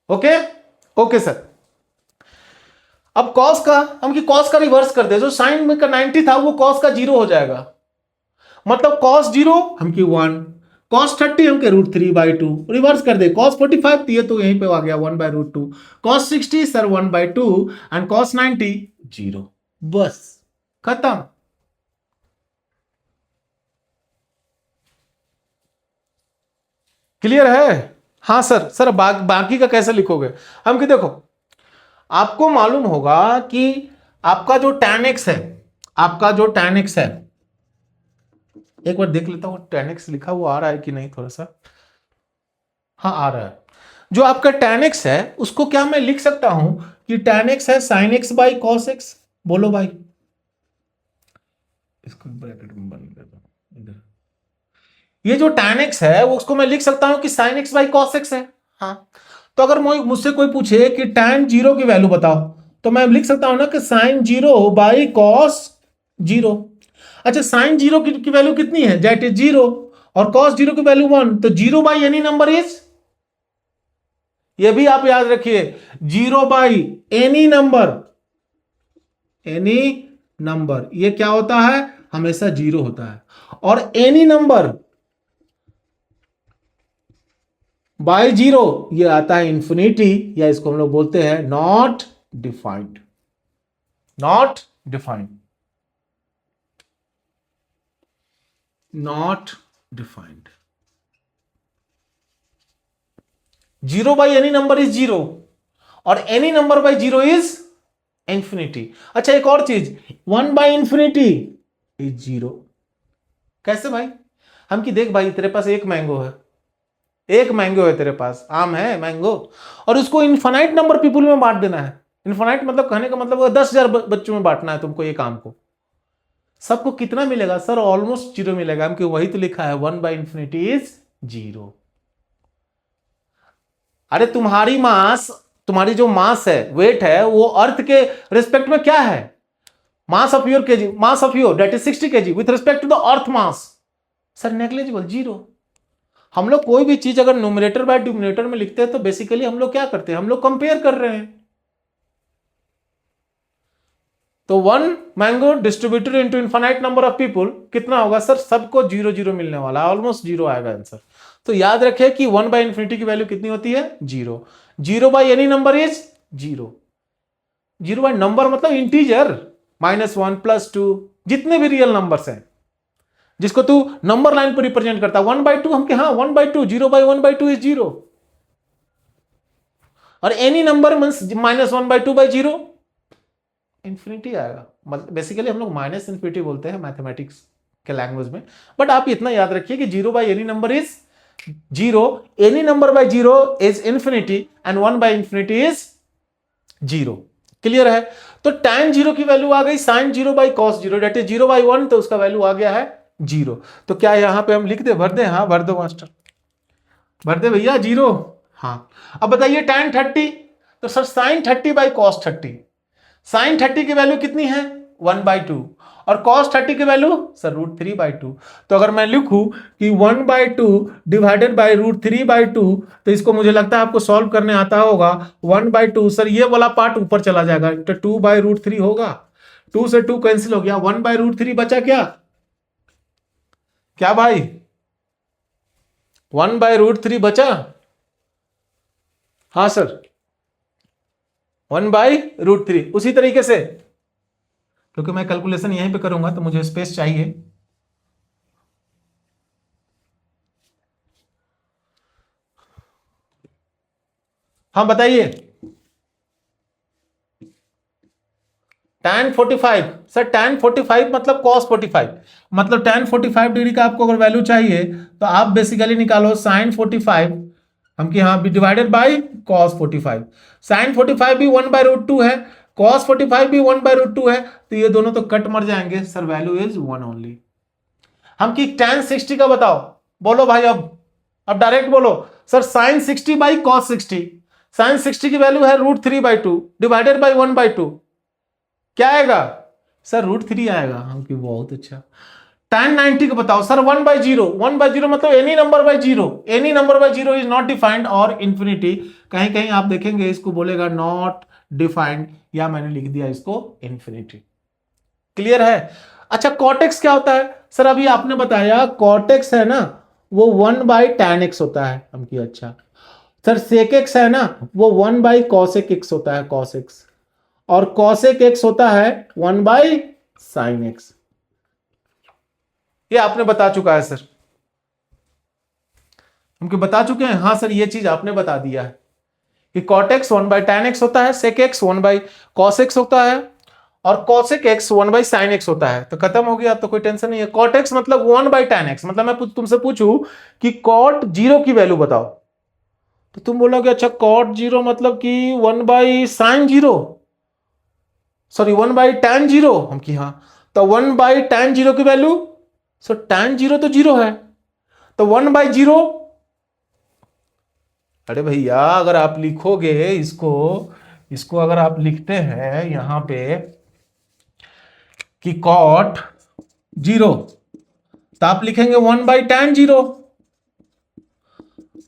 Speaker 1: Okay okay sir. अब कॉस का, हम कि कॉस का रिवर्स कर दे, जो साइन में का 90 था वो कॉस का 0 हो जाएगा, मतलब कॉस 0 हम कि 1, कॉस 30 हम के √3/2, रिवर्स कर दे, कॉस 45 ये तो यहीं पे आ गया 1/√2, कॉस 60 सर 1/2 एंड कॉस 90 0, बस खत्म। क्लियर है? हाँ सर, सर बाकी का कैसे लिखोगे, हम कि देखो आपको मालूम होगा कि आपका जो tan x है, आपका जो tan x है, एक बार देख लेता हूं tan x लिखा हुआ आ रहा है कि नहीं, थोड़ा सा, हाँ आ रहा है, जो आपका tan x है उसको क्या मैं लिख सकता हूं कि tan x है sin x by cos x, बोलो भाई, इसको ब्रैकेट में बंद कर दो इधर, ये जो tan x है वो उसको मैं लिख सकता हूं कि sin x by cos x है, हाँ, तो अगर मुझसे कोई पूछे कि tan 0 की वैल्यू बताओ तो मैं लिख सकता हूं ना कि sin 0 बाई cos 0, अच्छा sin 0 की वैल्यू कितनी है, दैट इज 0, और cos 0 की वैल्यू 1, तो 0 बाई एनी नंबर इज, ये भी आप याद रखिए, 0 by any number, any number ये क्या होता है, हमेशा 0 होता है, और एनी नंबर बाय 0 ये आता है इंफिनिटी, या इसको हम लोग बोलते हैं not defined, not defined, not defined, 0 by any number is 0 और any number by 0 is infinity. अच्छा एक और चीज, 1 बाई इंफिनिटी इज 0, कैसे भाई, हम कि देख भाई तेरे पास एक मैंगो है, एक मैंगो है तेरे पास, आम है मैंगो, और उसको इनफाइनाइट नंबर पीपुल में बांट देना है, इनफाइनाइट मतलब कहने का मतलब 10,000 बच्चों में बांटना है तुमको एक आम को, सबको कितना मिलेगा सर, ऑलमोस्ट 0 मिलेगा, हम कि वही तो लिखा है 1 बाई इंफिनिटी इज 0। अरे तुम्हारी जो मास है, वेट है, वो अर्थ के रिस्पेक्ट में क्या है, mass of your kg, mass of your that is 60 kg with respect to the earth mass, sir negligible 0। हम लोग कोई भी चीज अगर न्यूमरेटर बाय डिनोमिनेटर में लिखते हैं तो बेसिकली हम लोग क्या करते हैं, हम लोग कंपेयर कर रहे हैं, तो 1 mango distributed into infinite number of people कितना होगा सर, सबको 0 0 मिलने वाला है, ऑलमोस्ट 0 आएगा आंसर। तो याद रखें कि 1 बाई इंफिनिटी की वैल्यू कितनी होती है, 0, 0 by any number is 0, 0 by number मतलब इंटीजर, -1 +2 जितने भी रियल नंबर्स हैं जिसको तू नंबर लाइन पर रिप्रेजेंट करता है, 1/2 हम के हाँ 1/2, 0 बाई 1/2 इज 0, और एनी नंबर मींस -1/2/0 इंफिनिटी आएगा, मतलब बेसिकली हम लोग माइनस इंफिनिटी बोलते हैं मैथमेटिक्स के लैंग्वेज में, बट आप इतना याद रखिए कि 0 by any number is 0, any number by 0 is infinity and 1 by infinity is 0। Clear है? तो tan 0 की वैल्यू आ गई sin 0 by cos 0 that is 0 by 1, तो उसका वैल्यू आ गया है 0। तो क्या यहां पे हम लिख दे, भर दे, हाँ भर दो मास्टर, भर दे भैया 0। हाँ अब बताइए tan 30, तो sir sin 30 by cos 30, sin 30 की वैल्यू कितनी है 1/2 और cos 30 की वैल्यू सर √3/2, तो अगर मैं लिखूं कि 1/2 डिवाइडेड बाई √3/2, तो इसको मुझे लगता है आपको सॉल्व करने आता होगा, 1/2 सर ये वाला पार्ट ऊपर चला जाएगा तो 2/√3 होगा, 2 से 2 कैंसिल हो गया, 1/√3 बचा क्या, क्या भाई 1/√3 बचा, हाँ सर 1/√3, उसी तरीके से क्योंकि मैं कैलकुलेशन यहीं पे करूंगा तो मुझे स्पेस चाहिए, हाँ बताइए। tan 45 सर, tan 45 मतलब cos 45, मतलब tan 45 डिग्री का आपको अगर वैल्यू चाहिए तो आप बेसिकली निकालो sin 45, हम कि हाँ डिवाइडेड बाई cos 45। sin 45 भी 1/√2 है, cos 45 भी 1/√2 है, तो ये दोनों तो कट मर जाएंगे सर, वैल्यू इज 1 ओनली। हम कि tan 60 का बताओ, बोलो भाई अब डायरेक्ट बोलो sir, sin 60 by cos 60, sin 60 की वैल्यू है √3/2 डिवाइडेड बाई 1/2, क्या आएगा सर, √3 आएगा। हम कि बहुत अच्छा। tan 90 को बताओ सर, 1/0, 1/0 मतलब any number by zero, any number by zero is not defined और इंफिनिटी, कहीं कहीं आप देखेंगे इसको बोलेगा नॉट डिफाइंड, या मैंने लिख दिया इसको इंफिनिटी। क्लियर है। अच्छा कॉटेक्स क्या होता है सर, अभी आपने बताया कॉटेक्स है ना वो 1/tan x होता है, हम कि अच्छा। सर सेकेक्स है ना वो 1/cosec x होता है, cosec, और cosec x होता है 1/sin x। ये आपने बता चुका है सर, हमको बता चुके हैं। हाँ सर ये चीज आपने बता दिया है कि cot x 1/tan x होता है, sec x 1/cos x होता है, और cosec x 1/sin x होता है। तो खत्म हो गया, अब तो कोई टेंशन नहीं है। cot x मतलब 1/tan x, मतलब मैं तुमसे पूछूं कि cot 0 की वैल्यू बताओ, तो तुम बोलोगे अच्छा cot 0 मतलब कि 1/sin 0, सॉरी 1/tan 0, हम कि हाँ, तो 1/tan 0 की वैल्यू, सो tan 0 तो 0 है, तो 1/0, अरे भैया अगर आप लिखोगे इसको, इसको अगर आप लिखते हैं यहां पे कि cot 0, तो आप लिखेंगे 1/tan 0,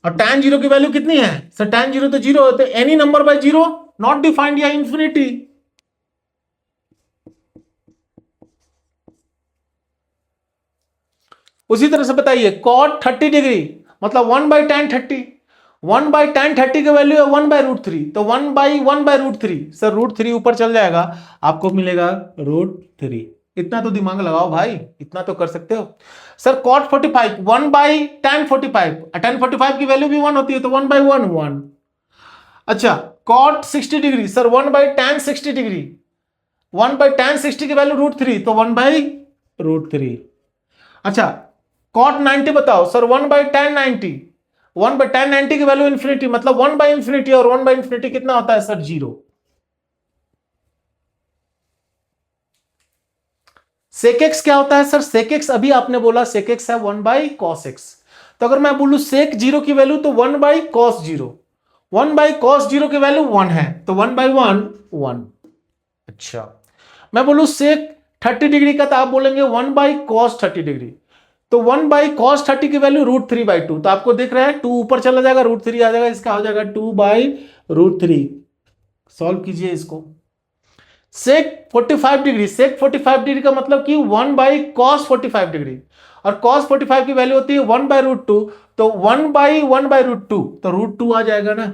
Speaker 1: और tan 0 की वैल्यू कितनी है सर, tan 0 तो 0 होते, any number by zero, not defined या इंफिनिटी। उसी तरह से बताइए cot 30 डिग्री मतलब 1/tan 30, 1/tan 30 की वैल्यू है 1/√3, तो 1/1/√3, सर √3 ऊपर चल जाएगा, आपको मिलेगा √3। इतना तो दिमाग लगाओ भाई, इतना तो कर सकते हो। सर cot 45 1/tan 45, tan 45 की वैल्यू भी 1 होती है, तो 1/1 1। अच्छा cot 60 degree sir 1/tan 60 degree, 1/tan 60 की वैल्यू √3, तो 1/√3। अच्छा cot 90 बताओ सर, 1/tan 90, 1/tan 90 की वैल्यू इंफिनिटी, मतलब 1/इंफिनिटी, और 1/इंफिनिटी कितना होता है सर, 0। sec x क्या होता है सर, sec x अभी आपने बोला sec x है 1/cos x, तो अगर मैं बोलूं sec 0 की वैल्यू तो 1/cos 0, 1/cos 0 की वैल्यू 1 है, तो 1/1 1। अच्छा मैं बोलूं sec 30 डिग्री का, तो आप बोलेंगे 1/cos 30 डिग्री, तो 1/cos 30 की वैल्यू √3/2, तो आपको दिख रहा है 2 ऊपर चला जाएगा, √3 आ जाएगा, इसका हो जाएगा 2/√3। सॉल्व कीजिए इसको। sec 45 डिग्री, sec 45 डिग्री का मतलब कि 1/cos 45 डिग्री, और cos 45 की वैल्यू होती है 1/√2, तो 1/1/√2, तो √2 आ जाएगा ना।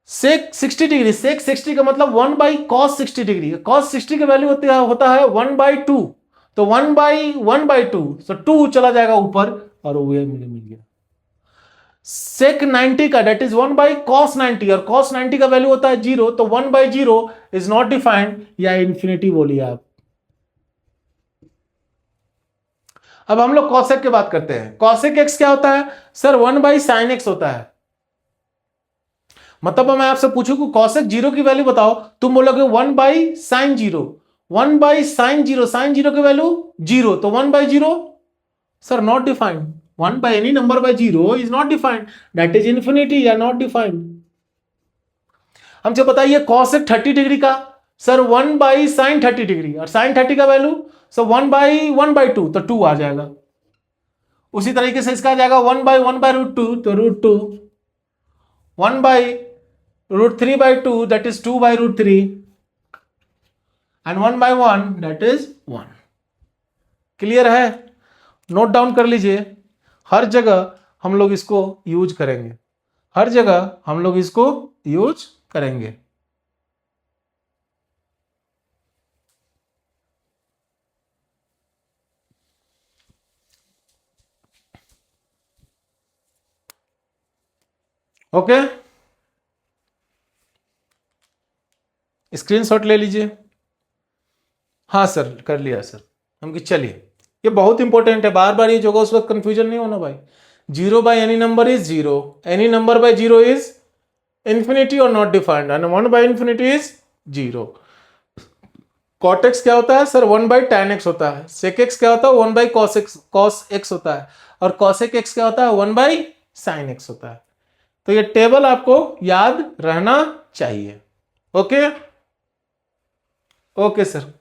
Speaker 1: sec 60 डिग्री, sec 60 का मतलब 1/cos 60 डिग्री, cos 60 की वैल्यू होता है 1/2, तो 1/1/2, तो 2 चला जाएगा ऊपर, और वो मुझे मिल गया। sec 90 का डेट इज 1/cos 90, और cos 90 का वैल्यू होता है 0, तो 1/0 इज नॉट डिफाइंड या इंफिनिटी बोलिए आप। अब हम लोग cosec की बात करते हैं। cosec x क्या होता है सर, 1/sin x होता है, मतलब मैं आपसे पूछूं कि cosec 0 की वैल्यू बताओ, तुम बोलोगे 1/sin 0, 1/sin 0, sin 0 की वैल्यू 0, तो 1/0 sir not defined, 1 by any number by 0 is not defined, that is infinity या not defined। हमसे बताइए cosec 30 डिग्री का, सर 1/sin 30 डिग्री, और sin 30 का वैल्यू सर 1/1/2, तो 2 आ जाएगा। उसी तरीके से इसका आ जाएगा 1/1/√2, तो √2, 1/√3/2 that is 2/√3, and 1/1 that is 1। Clear है, नोट डाउन कर लीजिए, हर जगह हम लोग इसको यूज करेंगे, हर जगह हम लोग इसको यूज करेंगे। ओके, स्क्रीनशॉट ले लीजिए। हाँ सर, कर लिया सर हम कि चलिए, ये बहुत इंपॉर्टेंट है, बार बार ये जो होगा उस वक्त कंफ्यूजन नहीं होना भाई। Zero by any number is zero, any number by zero is infinity और not defined, and one by infinity is zero. Cot x क्या होता है sir? One by tan x होता है। सेक एक्स क्या होता है? वन बाई कॉस एक्स होता है। और कॉसेक एक्स क्या होता है? वन बाई साइन एक्स होता है। तो ये टेबल आपको याद रहना चाहिए। Okay, okay sir.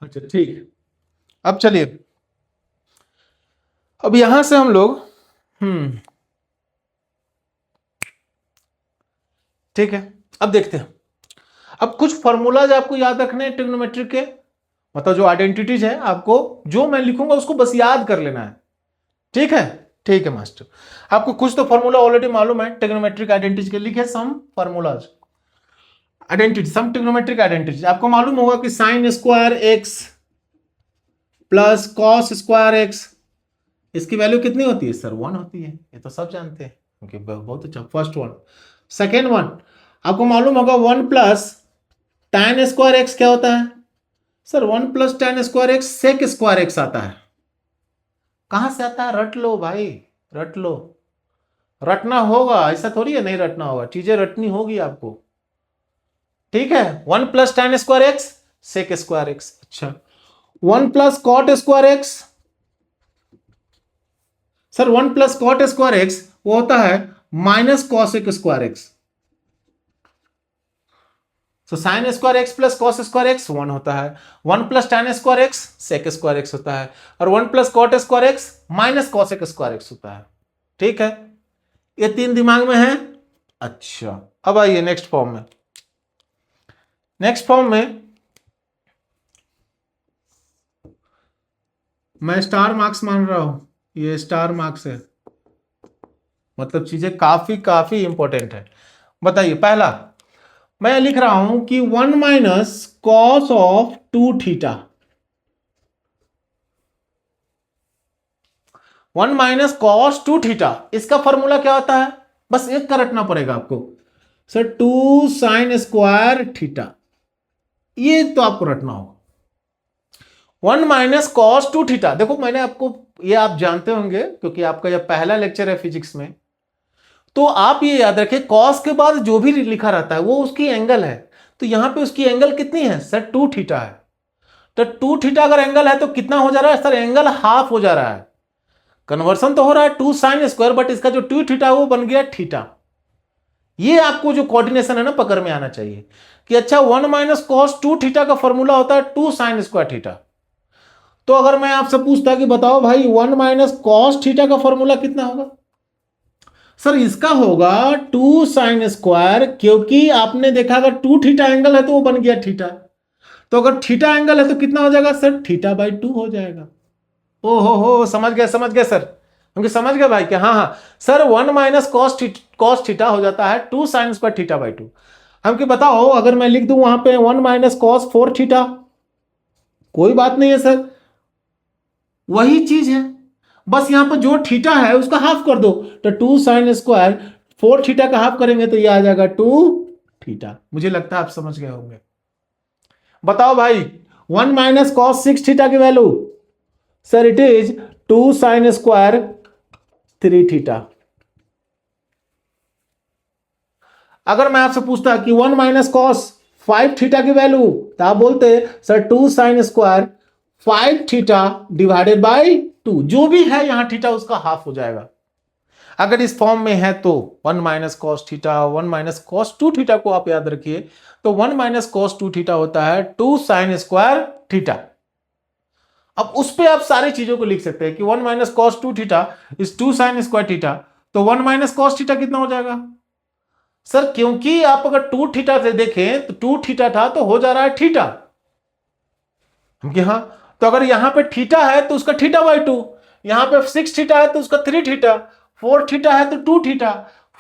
Speaker 1: अच्छा ठीक, अब चलिए, अब यहां से हम लोग ठीक है, अब देखते हैं। अब कुछ फॉर्मूलाज आपको याद रखने हैं ट्रिग्नोमेट्री के, मतलब जो आइडेंटिटीज है, आपको जो मैं लिखूंगा उसको बस याद कर लेना है। ठीक है, ठीक है मास्टर। आपको कुछ तो फॉर्मूला ऑलरेडी मालूम है ट्रिग्नोमेट्रिक आइडेंटिटी के, लिखे सम फॉर्मूलाज, आइडेंटिटी, सम ट्रिग्नोमेट्रिक आइडेंटिटी। आपको मालूम होगा कि sign square x plus cos square x, इसकी वैल्यू कितनी होती है सर? वन होती है, ये तो सब जानते हैं। ओके, बहुत अच्छा। First one. सेकेंड वन, आपको मालूम होगा one plus tan square x क्या होता है sir? One plus tan square x sec square x आता है। कहां से आता है? रट लो भाई, रट लो, रटना होगा, ऐसा थोड़ी है नहीं रटना होगा, चीजें रटनी होगी आपको। ठीक है, one plus tan square x sec square x. अच्छा, one plus cot square x sir, one plus cot square x वो होता है माइनस कॉसेक स्क्वायर एक्स। तो sine square x plus cos square x one होता है, one plus tan square x sec square x होता है, और one plus cot square x minus cosec square x होता है। ठीक है, ये तीन दिमाग में है। अच्छा, अब आइए नेक्स्ट फॉर्म में। नेक्स्ट फॉर्म में मैं स्टार मार्क्स मान रहा हूं, ये स्टार मार्क्स है, मतलब चीजें काफी काफी इंपॉर्टेंट है। बताइए, पहला मैं लिख रहा हूं कि one minus cos of two theta, one minus cos two theta, इसका फॉर्मूला क्या होता है? बस एक का रटना पड़ेगा आपको sir, two sine square theta, ये तो आपको रटना होगा। One minus cos two theta, देखो मैंने आपको, ये आप जानते होंगे क्योंकि आपका यह पहला लेक्चर है फिजिक्स में, तो आप ये याद रखें कॉस के बाद जो भी लिखा रहता है वो उसकी एंगल है। तो यहां पे उसकी एंगल कितनी है सर? टू थीटा है। तो टू थीटा अगर एंगल है तो कितना हो जा रहा है सर? एंगल हाफ हो जा रहा है। कन्वर्सन तो हो रहा है टू साइन स्क्वायर, बट इसका जो टू थीटा है वो बन गया थीटा। ये आपको जो कोऑर्डिनेशन है ना पकड़ में आना चाहिए कि अच्छा one minus cos two theta का फॉर्मूला होता है टू साइन स्क्वायर थीटा। तो अगर मैं आपसे पूछता कि बताओ भाई वन माइनस कॉस थीटा का फॉर्मूला कितना होगा सर? इसका होगा टू साइन स्क्वायर, क्योंकि आपने देखा अगर टू थीटा एंगल है तो वो बन गया थीटा। तो अगर थीटा एंगल है तो कितना हो जाएगा सर? थीटा बाई टू हो जाएगा। ओ हो, समझ गए सर, हम समझ गए भाई क्या? हाँ हाँ sir, one minus cos theta हो जाता है two sine square theta by two. हम कि बताओ अगर मैं लिख दूं वहां पे one minus cos four theta, कोई बात नहीं है सर, वही चीज है, बस यहां पर जो थीटा है उसका हाफ कर दो, तो two sine square four theta का हाफ करेंगे तो ये आ जाएगा टू थीटा। मुझे लगता है आप समझ गए होंगे। बताओ भाई one minus cos six theta की value sir, it is two sine square three theta. अगर मैं आपसे पूछता कि वन माइनस कॉस 5 थीटा की वैल्यू, तो आप बोलते sir 2 sine square 5 theta divided by 2, जो भी है यहां थीटा उसका हाफ हो जाएगा। अगर इस फॉर्म में है तो 1 minus cos theta, 1 minus cos 2 theta को आप याद रखिए, तो 1 माइनस कॉस 2 थीटा होता है 2 साइन स्क्वायर थीटा। अब उस पे आप सारी चीजों को लिख सकते हैं कि 1 minus cos 2 theta is 2 sine square theta, तो 1 माइनस कॉस थीटा कितना हो जाएगा सर? क्योंकि आप अगर 2 थीटा से देखें तो 2 थीटा था तो हो जा रहा है थीटा, हाँ, तो अगर यहां पे थीटा है तो उसका थीटा बाई 2, यहां पे 6 थीटा है तो उसका 3 थीटा, 4 थीटा है तो 2 थीटा,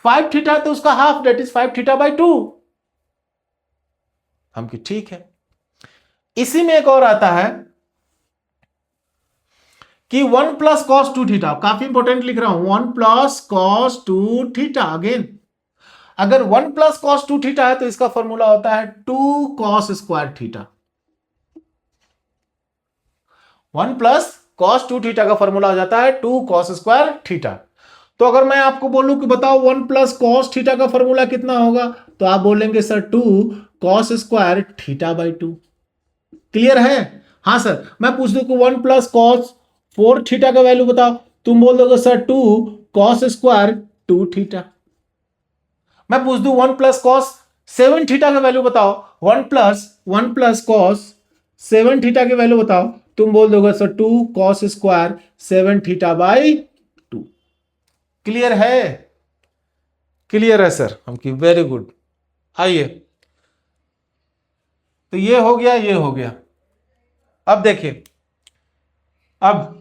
Speaker 1: 5 थीटा है तो उसका half, that is 5 theta by 2। हम कि ठीक है। इसी में एक और आता है कि 1 प्लस कॉस 2 थीटा, काफी इंपॉर्टेंट लिख रहा हूं, 1 प्लस कॉस 2 थीटा। अगेन अगर 1 प्लस कॉस 2 थीटा है तो इसका फॉर्मूला होता है 2 cos square theta. 1 plus cos 2 theta का फॉर्मूला हो जाता है 2 कॉस स्क्वायर थीटा। तो अगर मैं आपको बोलूं कि बताओ 1 प्लस कॉस थीटा का फॉर्मूला कितना होगा, तो आप बोलेंगे sir 2 cos square theta by 2। Clear है? हाँ सर। मैं पूछ दूं कि 1 प्लस कॉस 4 थीटा का वैल्यू बताओ, तुम बोल दोगे सर 2 कॉस स्क्वायर 2 थीटा। मैं पूछ दूं 1 प्लस कॉस 7 थीटा का वैल्यू बताओ, 1 प्लस कॉस 7 थीटा की वैल्यू बताओ, तुम बोल दोगे sir 2 cos square 7 theta by 2। Clear है? क्लियर है सर? हम की वेरी गुड। आइए, तो ये हो गया, ये हो गया। अब देखिए, अब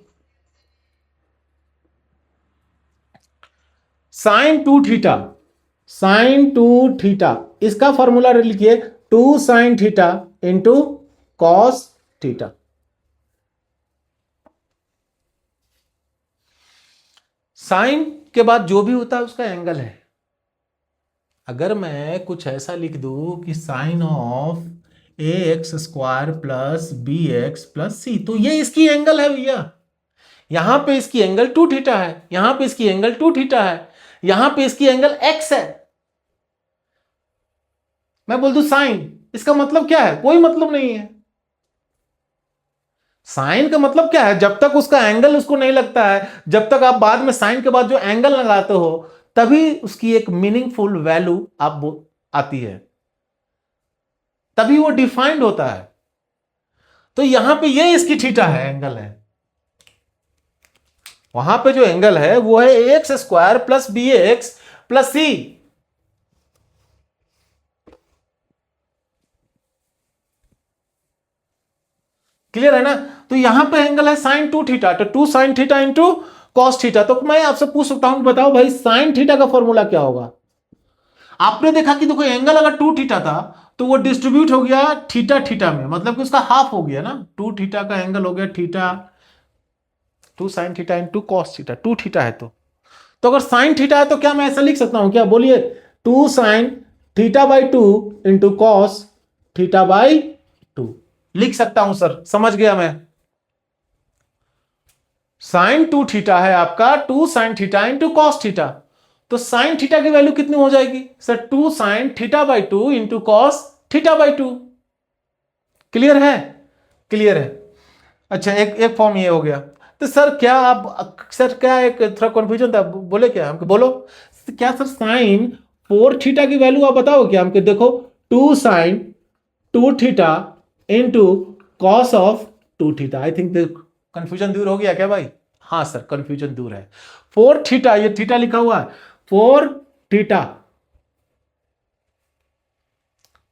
Speaker 1: साइन 2 थीटा, साइन 2 थीटा इसका फॉर्मूला लिखिए 2 sine theta into cos theta. Sine के बाद जो भी होता है उसका एंगल है। अगर मैं कुछ ऐसा लिख दूं कि sine of a x square plus b x plus c, तो ये इसकी एंगल है भैया। यहां पे इसकी एंगल 2 थीटा है, यहां पे इसकी एंगल 2 थीटा है, यहां पे इसकी एंगल एक्स है। मैं बोल दूं साइन, इसका मतलब क्या है? कोई मतलब नहीं है। साइन का मतलब क्या है? जब तक उसका एंगल उसको नहीं लगता है, जब तक आप बाद में साइन के बाद जो एंगल लगाते हो, तभी उसकी एक मीनिंगफुल वैल्यू आप आती है, तभी वो डिफाइंड होता है। तो यहां पे ये इसकी थीटा है, एंगल है। वहां पे जो एंगल है वो है x square plus b x plus c. Clear है ना? तो यहां पे एंगल है साइन 2 थीटा, तो 2 sine theta into cos theta. तो मैं आपसे पूछ सकता हूं, बताओ भाई साइन थीटा का फॉर्मूला क्या होगा? आपने देखा कि देखो एंगल अगर 2 थीटा था तो वो डिस्ट्रीब्यूट हो गया थीटा थीटा में, मतलब कि उसका हाफ हो गया ना। 2 थीटा का एंगल हो गया theta, 2 sine theta into cos theta, 2 theta है तो अगर साइन थीटा है तो क्या मैं ऐसा लिख सकता हूं क्या? बोलिए, 2 sine theta by 2 into cos theta by 2 लिख सकता हूं सर, समझ गया मैं। साइन 2 थीटा है आपका 2 sine theta into cos theta, तो साइन थीटा की वैल्यू कितनी हो जाएगी sir? 2 sine theta by 2 into cos theta by 2। Clear है? क्लियर है। अच्छा, एक एक फॉर्म ये हो गया। तो सर क्या आप, सर क्या एक थोड़ा कंफ्यूजन था, बोले क्या हमको? बोलो क्या सर साइन 4 थीटा की वैल्यू आप बताओ क्या हमको? देखो 2 sine 2 theta into cos of 2 theta. I think confusion दूर हो गया क्या भाई? हाँ सर, कंफ्यूजन दूर है। 4 थीटा, ये थीटा लिखा हुआ है, 4 theta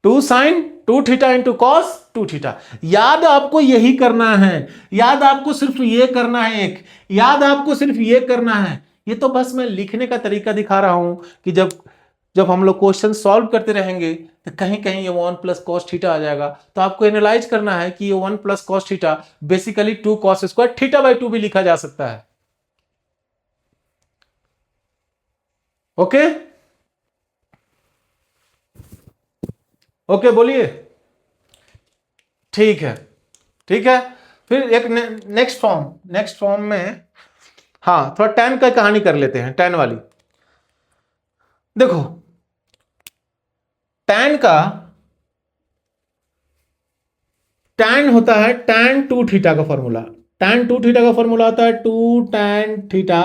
Speaker 1: 2 sine 2 theta into cos 2 theta. याद आपको यही करना है, याद आपको सिर्फ ये करना है, एक याद आपको सिर्फ ये करना है। ये तो बस मैं लिखने का तरीका दिखा रहा हूं कि जब जब हम लोग क्वेश्चन सॉल्व करते रहेंगे तो कहीं कहीं ये 1 प्लस कॉस थीटा आ जाएगा, तो आपको एनालाइज करना है कि ये 1 plus cos theta basically 2 cos square theta by 2 भी लिखा जा सकता है। ओके ओके, बोलिए। ठीक है, ठीक है। फिर एक नेक्स्ट फॉर्म में, हाँ थोड़ा टैन का कहानी कर लेते हैं, टैन वाली। देखो टैन का tan होता है tan 2 थीटा का फॉर्मूला, tan 2 थीटा का फॉर्मूला होता है 2 tan theta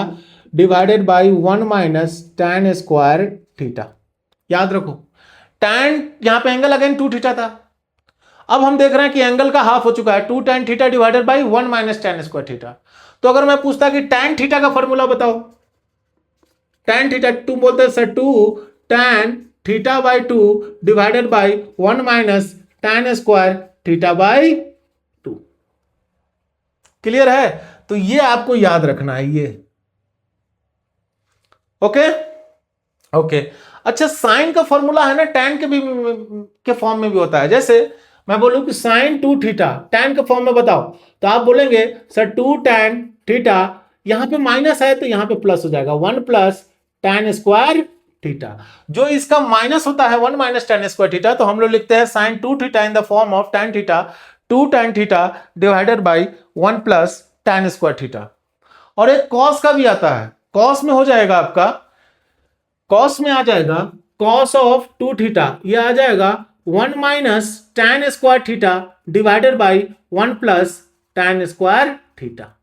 Speaker 1: divided by 1 minus tan square theta. याद रखो tan यहां पे एंगल अगेन 2 थीटा था, अब हम देख रहे हैं कि एंगल का हाफ हो चुका है 2 tan theta divided by 1 minus tan square theta. तो अगर मैं पूछता कि tan थीटा का फॉर्मूला बताओ, tan थीटा तुम बोलते sir 2 tan theta by 2 divided by 1 minus tan square theta by 2। Clear है? तो ये आपको याद रखना है ये। Okay okay. अच्छा साइन का फॉर्मूला है ना tan के भी के फॉर्म में भी होता है। जैसे मैं बोलूं कि साइन 2 थीटा tan के फॉर्म में बताओ, तो आप बोलेंगे सर 2 tan थीटा, यहां पे माइनस है तो यहां पे प्लस हो जाएगा 1 प्लस tan स्क्वायर थीटा। जो इसका माइनस होता है 1 माइनस tan स्क्वायर थीटा, तो हम लोग लिखते हैं sine 2 theta in the form of tan theta 2 tan theta divided by 1 plus tan square theta. और एक कॉस का भी आता है, कॉस में हो जाएगा आपका, कॉस में आ जाएगा कॉस ऑफ 2 थीटा, ये आ जाएगा 1 minus tan square theta divided by 1 plus tan square theta.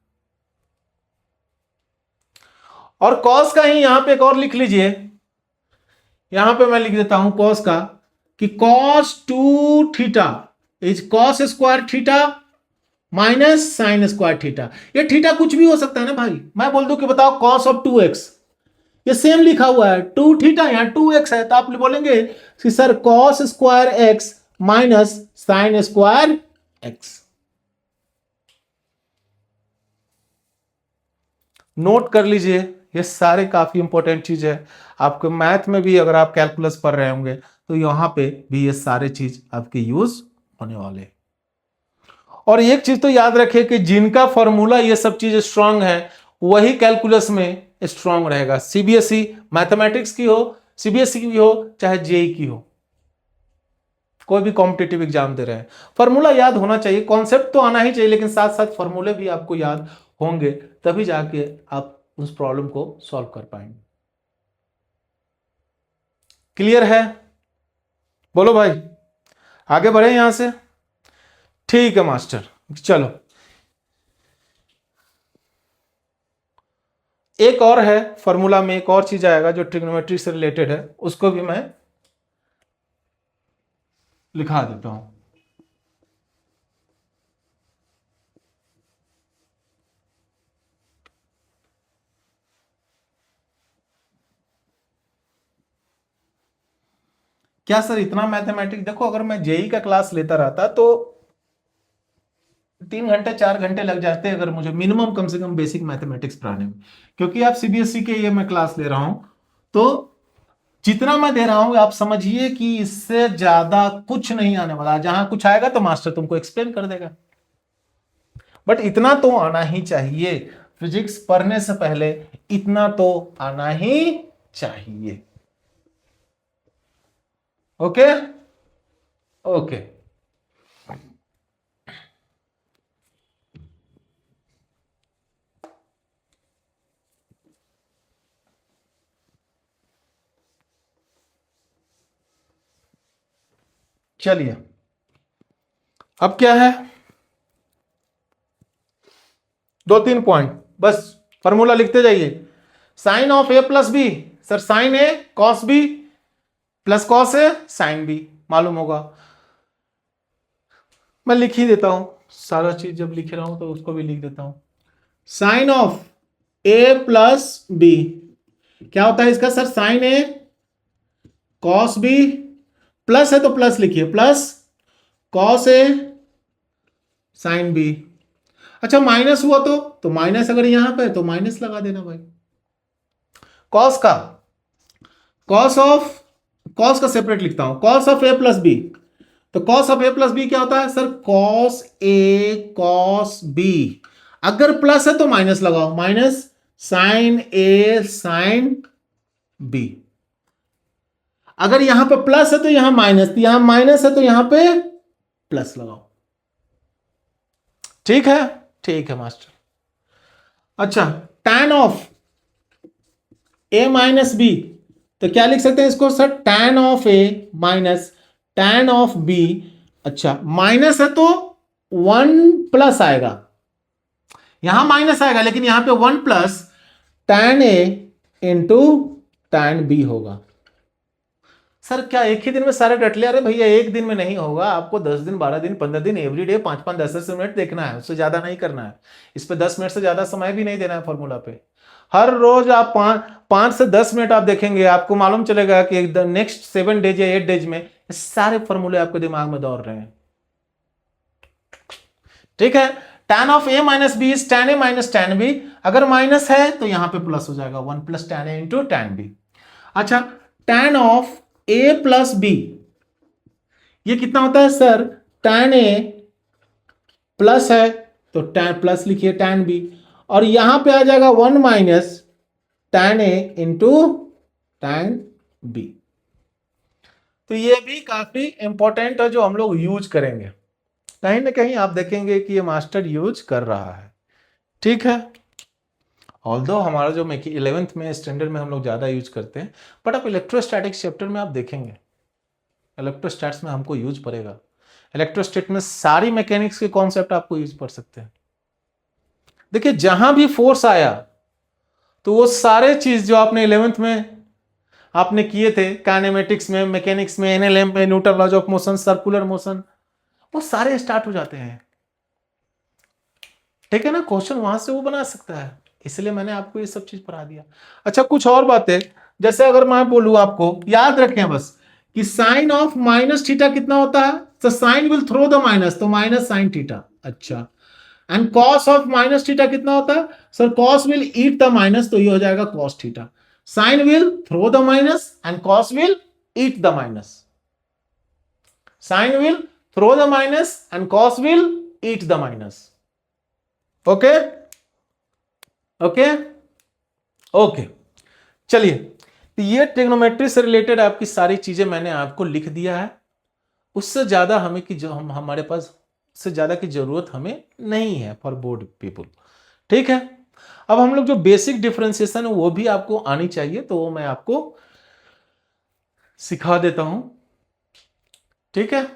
Speaker 1: और कॉस का ही यहां पे एक और लिख लीजिए, यहां पे मैं लिख देता हूं कॉस का कि cos 2 theta is cos square theta minus sign square theta. ये थीटा कुछ भी हो सकता है ना भाई, मैं बोल दूं कि बताओ cos ऑफ 2x, ये सेम लिखा हुआ है 2 थीटा यहां 2x है, तो आप बोलेंगे कि sir cos square x minus sine square x। Note कर लीजिए, ये सारे काफी इंपॉर्टेंट चीज है। आपके मैथ में भी अगर आप कैलकुलस पढ़ रहे होंगे तो यहां पे भी ये सारे चीज आपके यूज होने वाले। और एक चीज तो याद रखिए कि जिनका फॉर्मूला ये सब चीज स्ट्रांग है वही कैलकुलस में स्ट्रांग रहेगा। सीबीएसई मैथमेटिक्स की हो, सीबीएसई की हो, चाहे जेई की हो, कोई भी कॉम्पिटिटिव एग्जाम दे रहे हैं, फॉर्मूला याद होना चाहिए, कॉन्सेप्ट तो आना ही चाहिए, लेकिन साथ साथ फॉर्मूले भी आपको याद होंगे, तभी जाके आप उस प्रॉब्लम को सॉल्व कर पाएंगे। क्लियर है? बोलो भाई, आगे बढ़े यहां से। ठीक है मास्टर, चलो एक और है फॉर्मूला में, एक और चीज आएगा जो ट्रिग्नोमेट्री से रिलेटेड है, उसको भी मैं लिखा देता हूं। क्या सर इतना मैथमेटिक्स? देखो अगर मैं जेई का क्लास लेता रहता तो 3 घंटे 4 घंटे लग जाते अगर मुझे मिनिमम कम से कम बेसिक मैथमेटिक्स पढ़ाने में, क्योंकि आप सीबीएसई के ये मैं क्लास ले रहा हूं, तो जितना मैं दे रहा हूं आप समझिए कि इससे ज्यादा कुछ नहीं आने वाला। जहां कुछ आएगा तो मास्टर तुमको एक्सप्लेन कर देगा, बट इतना तो आना ही चाहिए, फिजिक्स पढ़ने से पहले इतना तो आना ही चाहिए। Okay okay. चलिए अब क्या है, 2-3 पॉइंट बस, फॉर्मूला लिखते जाइए। Sine of A plus B, sir sine A cos B plus cos A sine B, मालूम होगा। मैं लिख ही देता हूं सारा चीज, जब लिख रहा हूं तो उसको भी लिख देता हूं। Sine of A plus B क्या होता है इसका? Sir sine A cos B, plus है तो प्लस लिखिए, plus cos A sine B. अच्छा माइनस हुआ तो माइनस, अगर यहां पे तो माइनस लगा देना भाई। कॉस का, कॉस का सेपरेट लिखता हूं, cos of A plus b, तो cos of A plus B क्या होता है? Sir cos a cos b, अगर प्लस है तो माइनस लगाओ, minus sine a sine b. अगर यहां पे प्लस है तो यहां माइनस, यहां माइनस है तो यहां पे प्लस लगाओ। ठीक है? ठीक है मास्टर। अच्छा tan of a minus B, तो क्या लिख सकते हैं इसको? Sir tan of a minus tan of b। अच्छा माइनस है तो 1 प्लस आएगा, यहां माइनस आएगा, लेकिन यहां पे 1 plus tan A into tan B होगा। सर क्या एक ही दिन में सारे रट ले? अरे भैया एक दिन में नहीं होगा, आपको 10 दिन 12 दिन 15 दिन एवरी डे 5-5 10-10 मिनट देखना है, उससे ज्यादा नहीं करना है। इस पे 10 मिनट से ज्यादा समय भी नहीं देना है फॉर्मूला पे। हर रोज आप 5 से 10 मिनट आप देखेंगे, आपको मालूम चलेगा कि नेक्स्ट 7 डेज या 8 डेज में सारे फॉर्मूले आपके दिमाग में दौड़ रहे हैं। ठीक है, tan of a minus B is tan a minus tan b। अगर माइनस है तो यहां पे प्लस हो जाएगा, 1 plus tan a into tan b। अच्छा, tan of a plus b ये कितना होता है सर? tan a प्लस है तो tan प्लस लिखिए tan b, और यहां पे आ जाएगा 1 minus tan a into tan b। तो ये भी काफी इंपॉर्टेंट है जो हम लोग यूज करेंगे, कहीं ना कहीं आप देखेंगे कि ये मास्टर यूज कर रहा है। ठीक है, ऑल्दो हमारा जो 11th में स्टैंडर्ड में हम लोग ज्यादा यूज करते हैं, बट आप इलेक्ट्रोस्टैटिक्स चैप्टर में आप देखेंगे इलेक्ट्रोस्टैट्स में हमको यूज पड़ेगा। इलेक्ट्रोस्टैट में सारी मैकेनिक्स के कॉन्सेप्ट आपको यूज पड़ सकते हैं। देखिए जहां भी फोर्स आया तो वो सारे चीज जो आपने 11th में आपने किए थे, काइनेमेटिक्स में, मैकेनिक्स में, एनएलएम में, Newton laws of motion, circular motion, वो सारे स्टार्ट हो जाते हैं। ठीक है ना, क्वेश्चन वहां से वो बना सकता है, इसलिए मैंने आपको ये सब चीज पढ़ा दिया। अच्छा, कुछ और बातें, जैसे अगर मैं बोलूं आपको, याद रखें बस कि साइन ऑफ माइनस थीटा कितना होता है? तो sine will throw the minus, तो माइनस साइन थीटा। अच्छा, and cos of minus theta कितना होता है? Sir cos will eat the minus, तो ये हो जाएगा cos theta. Sine will throw the minus and cos will eat the minus. Sine will throw the minus and cos will eat the minus. Okay okay okay, चलिए, तो ये ट्रिग्नोमेट्री से रिलेटेड आपकी सारी चीजें मैंने आपको लिख दिया है। उससे ज्यादा हमें की जो हमारे पास से ज्यादा की जरूरत हमें नहीं है फॉर बोर्ड पीपल। ठीक है, अब हम लोग जो बेसिक डिफरेंशिएशन है वो भी आपको आनी चाहिए, तो वो मैं आपको सिखा देता हूं। ठीक है,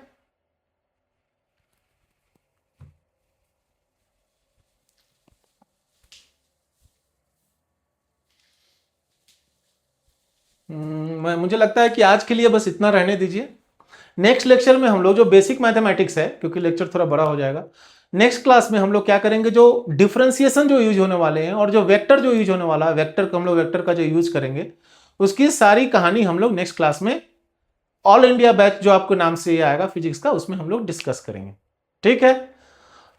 Speaker 1: मुझे लगता है कि आज के लिए बस इतना रहने दीजिए। नेक्स्ट लेक्चर में हम लोग जो बेसिक मैथमेटिक्स है, क्योंकि लेक्चर थोड़ा बड़ा हो जाएगा, नेक्स्ट क्लास में हम लोग क्या करेंगे, जो डिफरेंशिएशन जो यूज होने वाले हैं और जो वेक्टर जो यूज होने वाला है, वेक्टर को हम लोग वेक्टर का जो यूज करेंगे, उसकी सारी कहानी हम लोग नेक्स्ट क्लास में ऑल इंडिया बैच जो आपको नाम से आएगा फिजिक्स का, उसमें हम लोग डिस्कस करेंगे। ठीक है,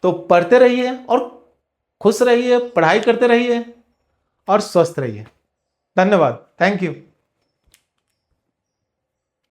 Speaker 1: तो पढ़ते रहिए और खुश रहिए, पढ़ाई करते रहिए और स्वस्थ रहिए। धन्यवाद, थैंक यू।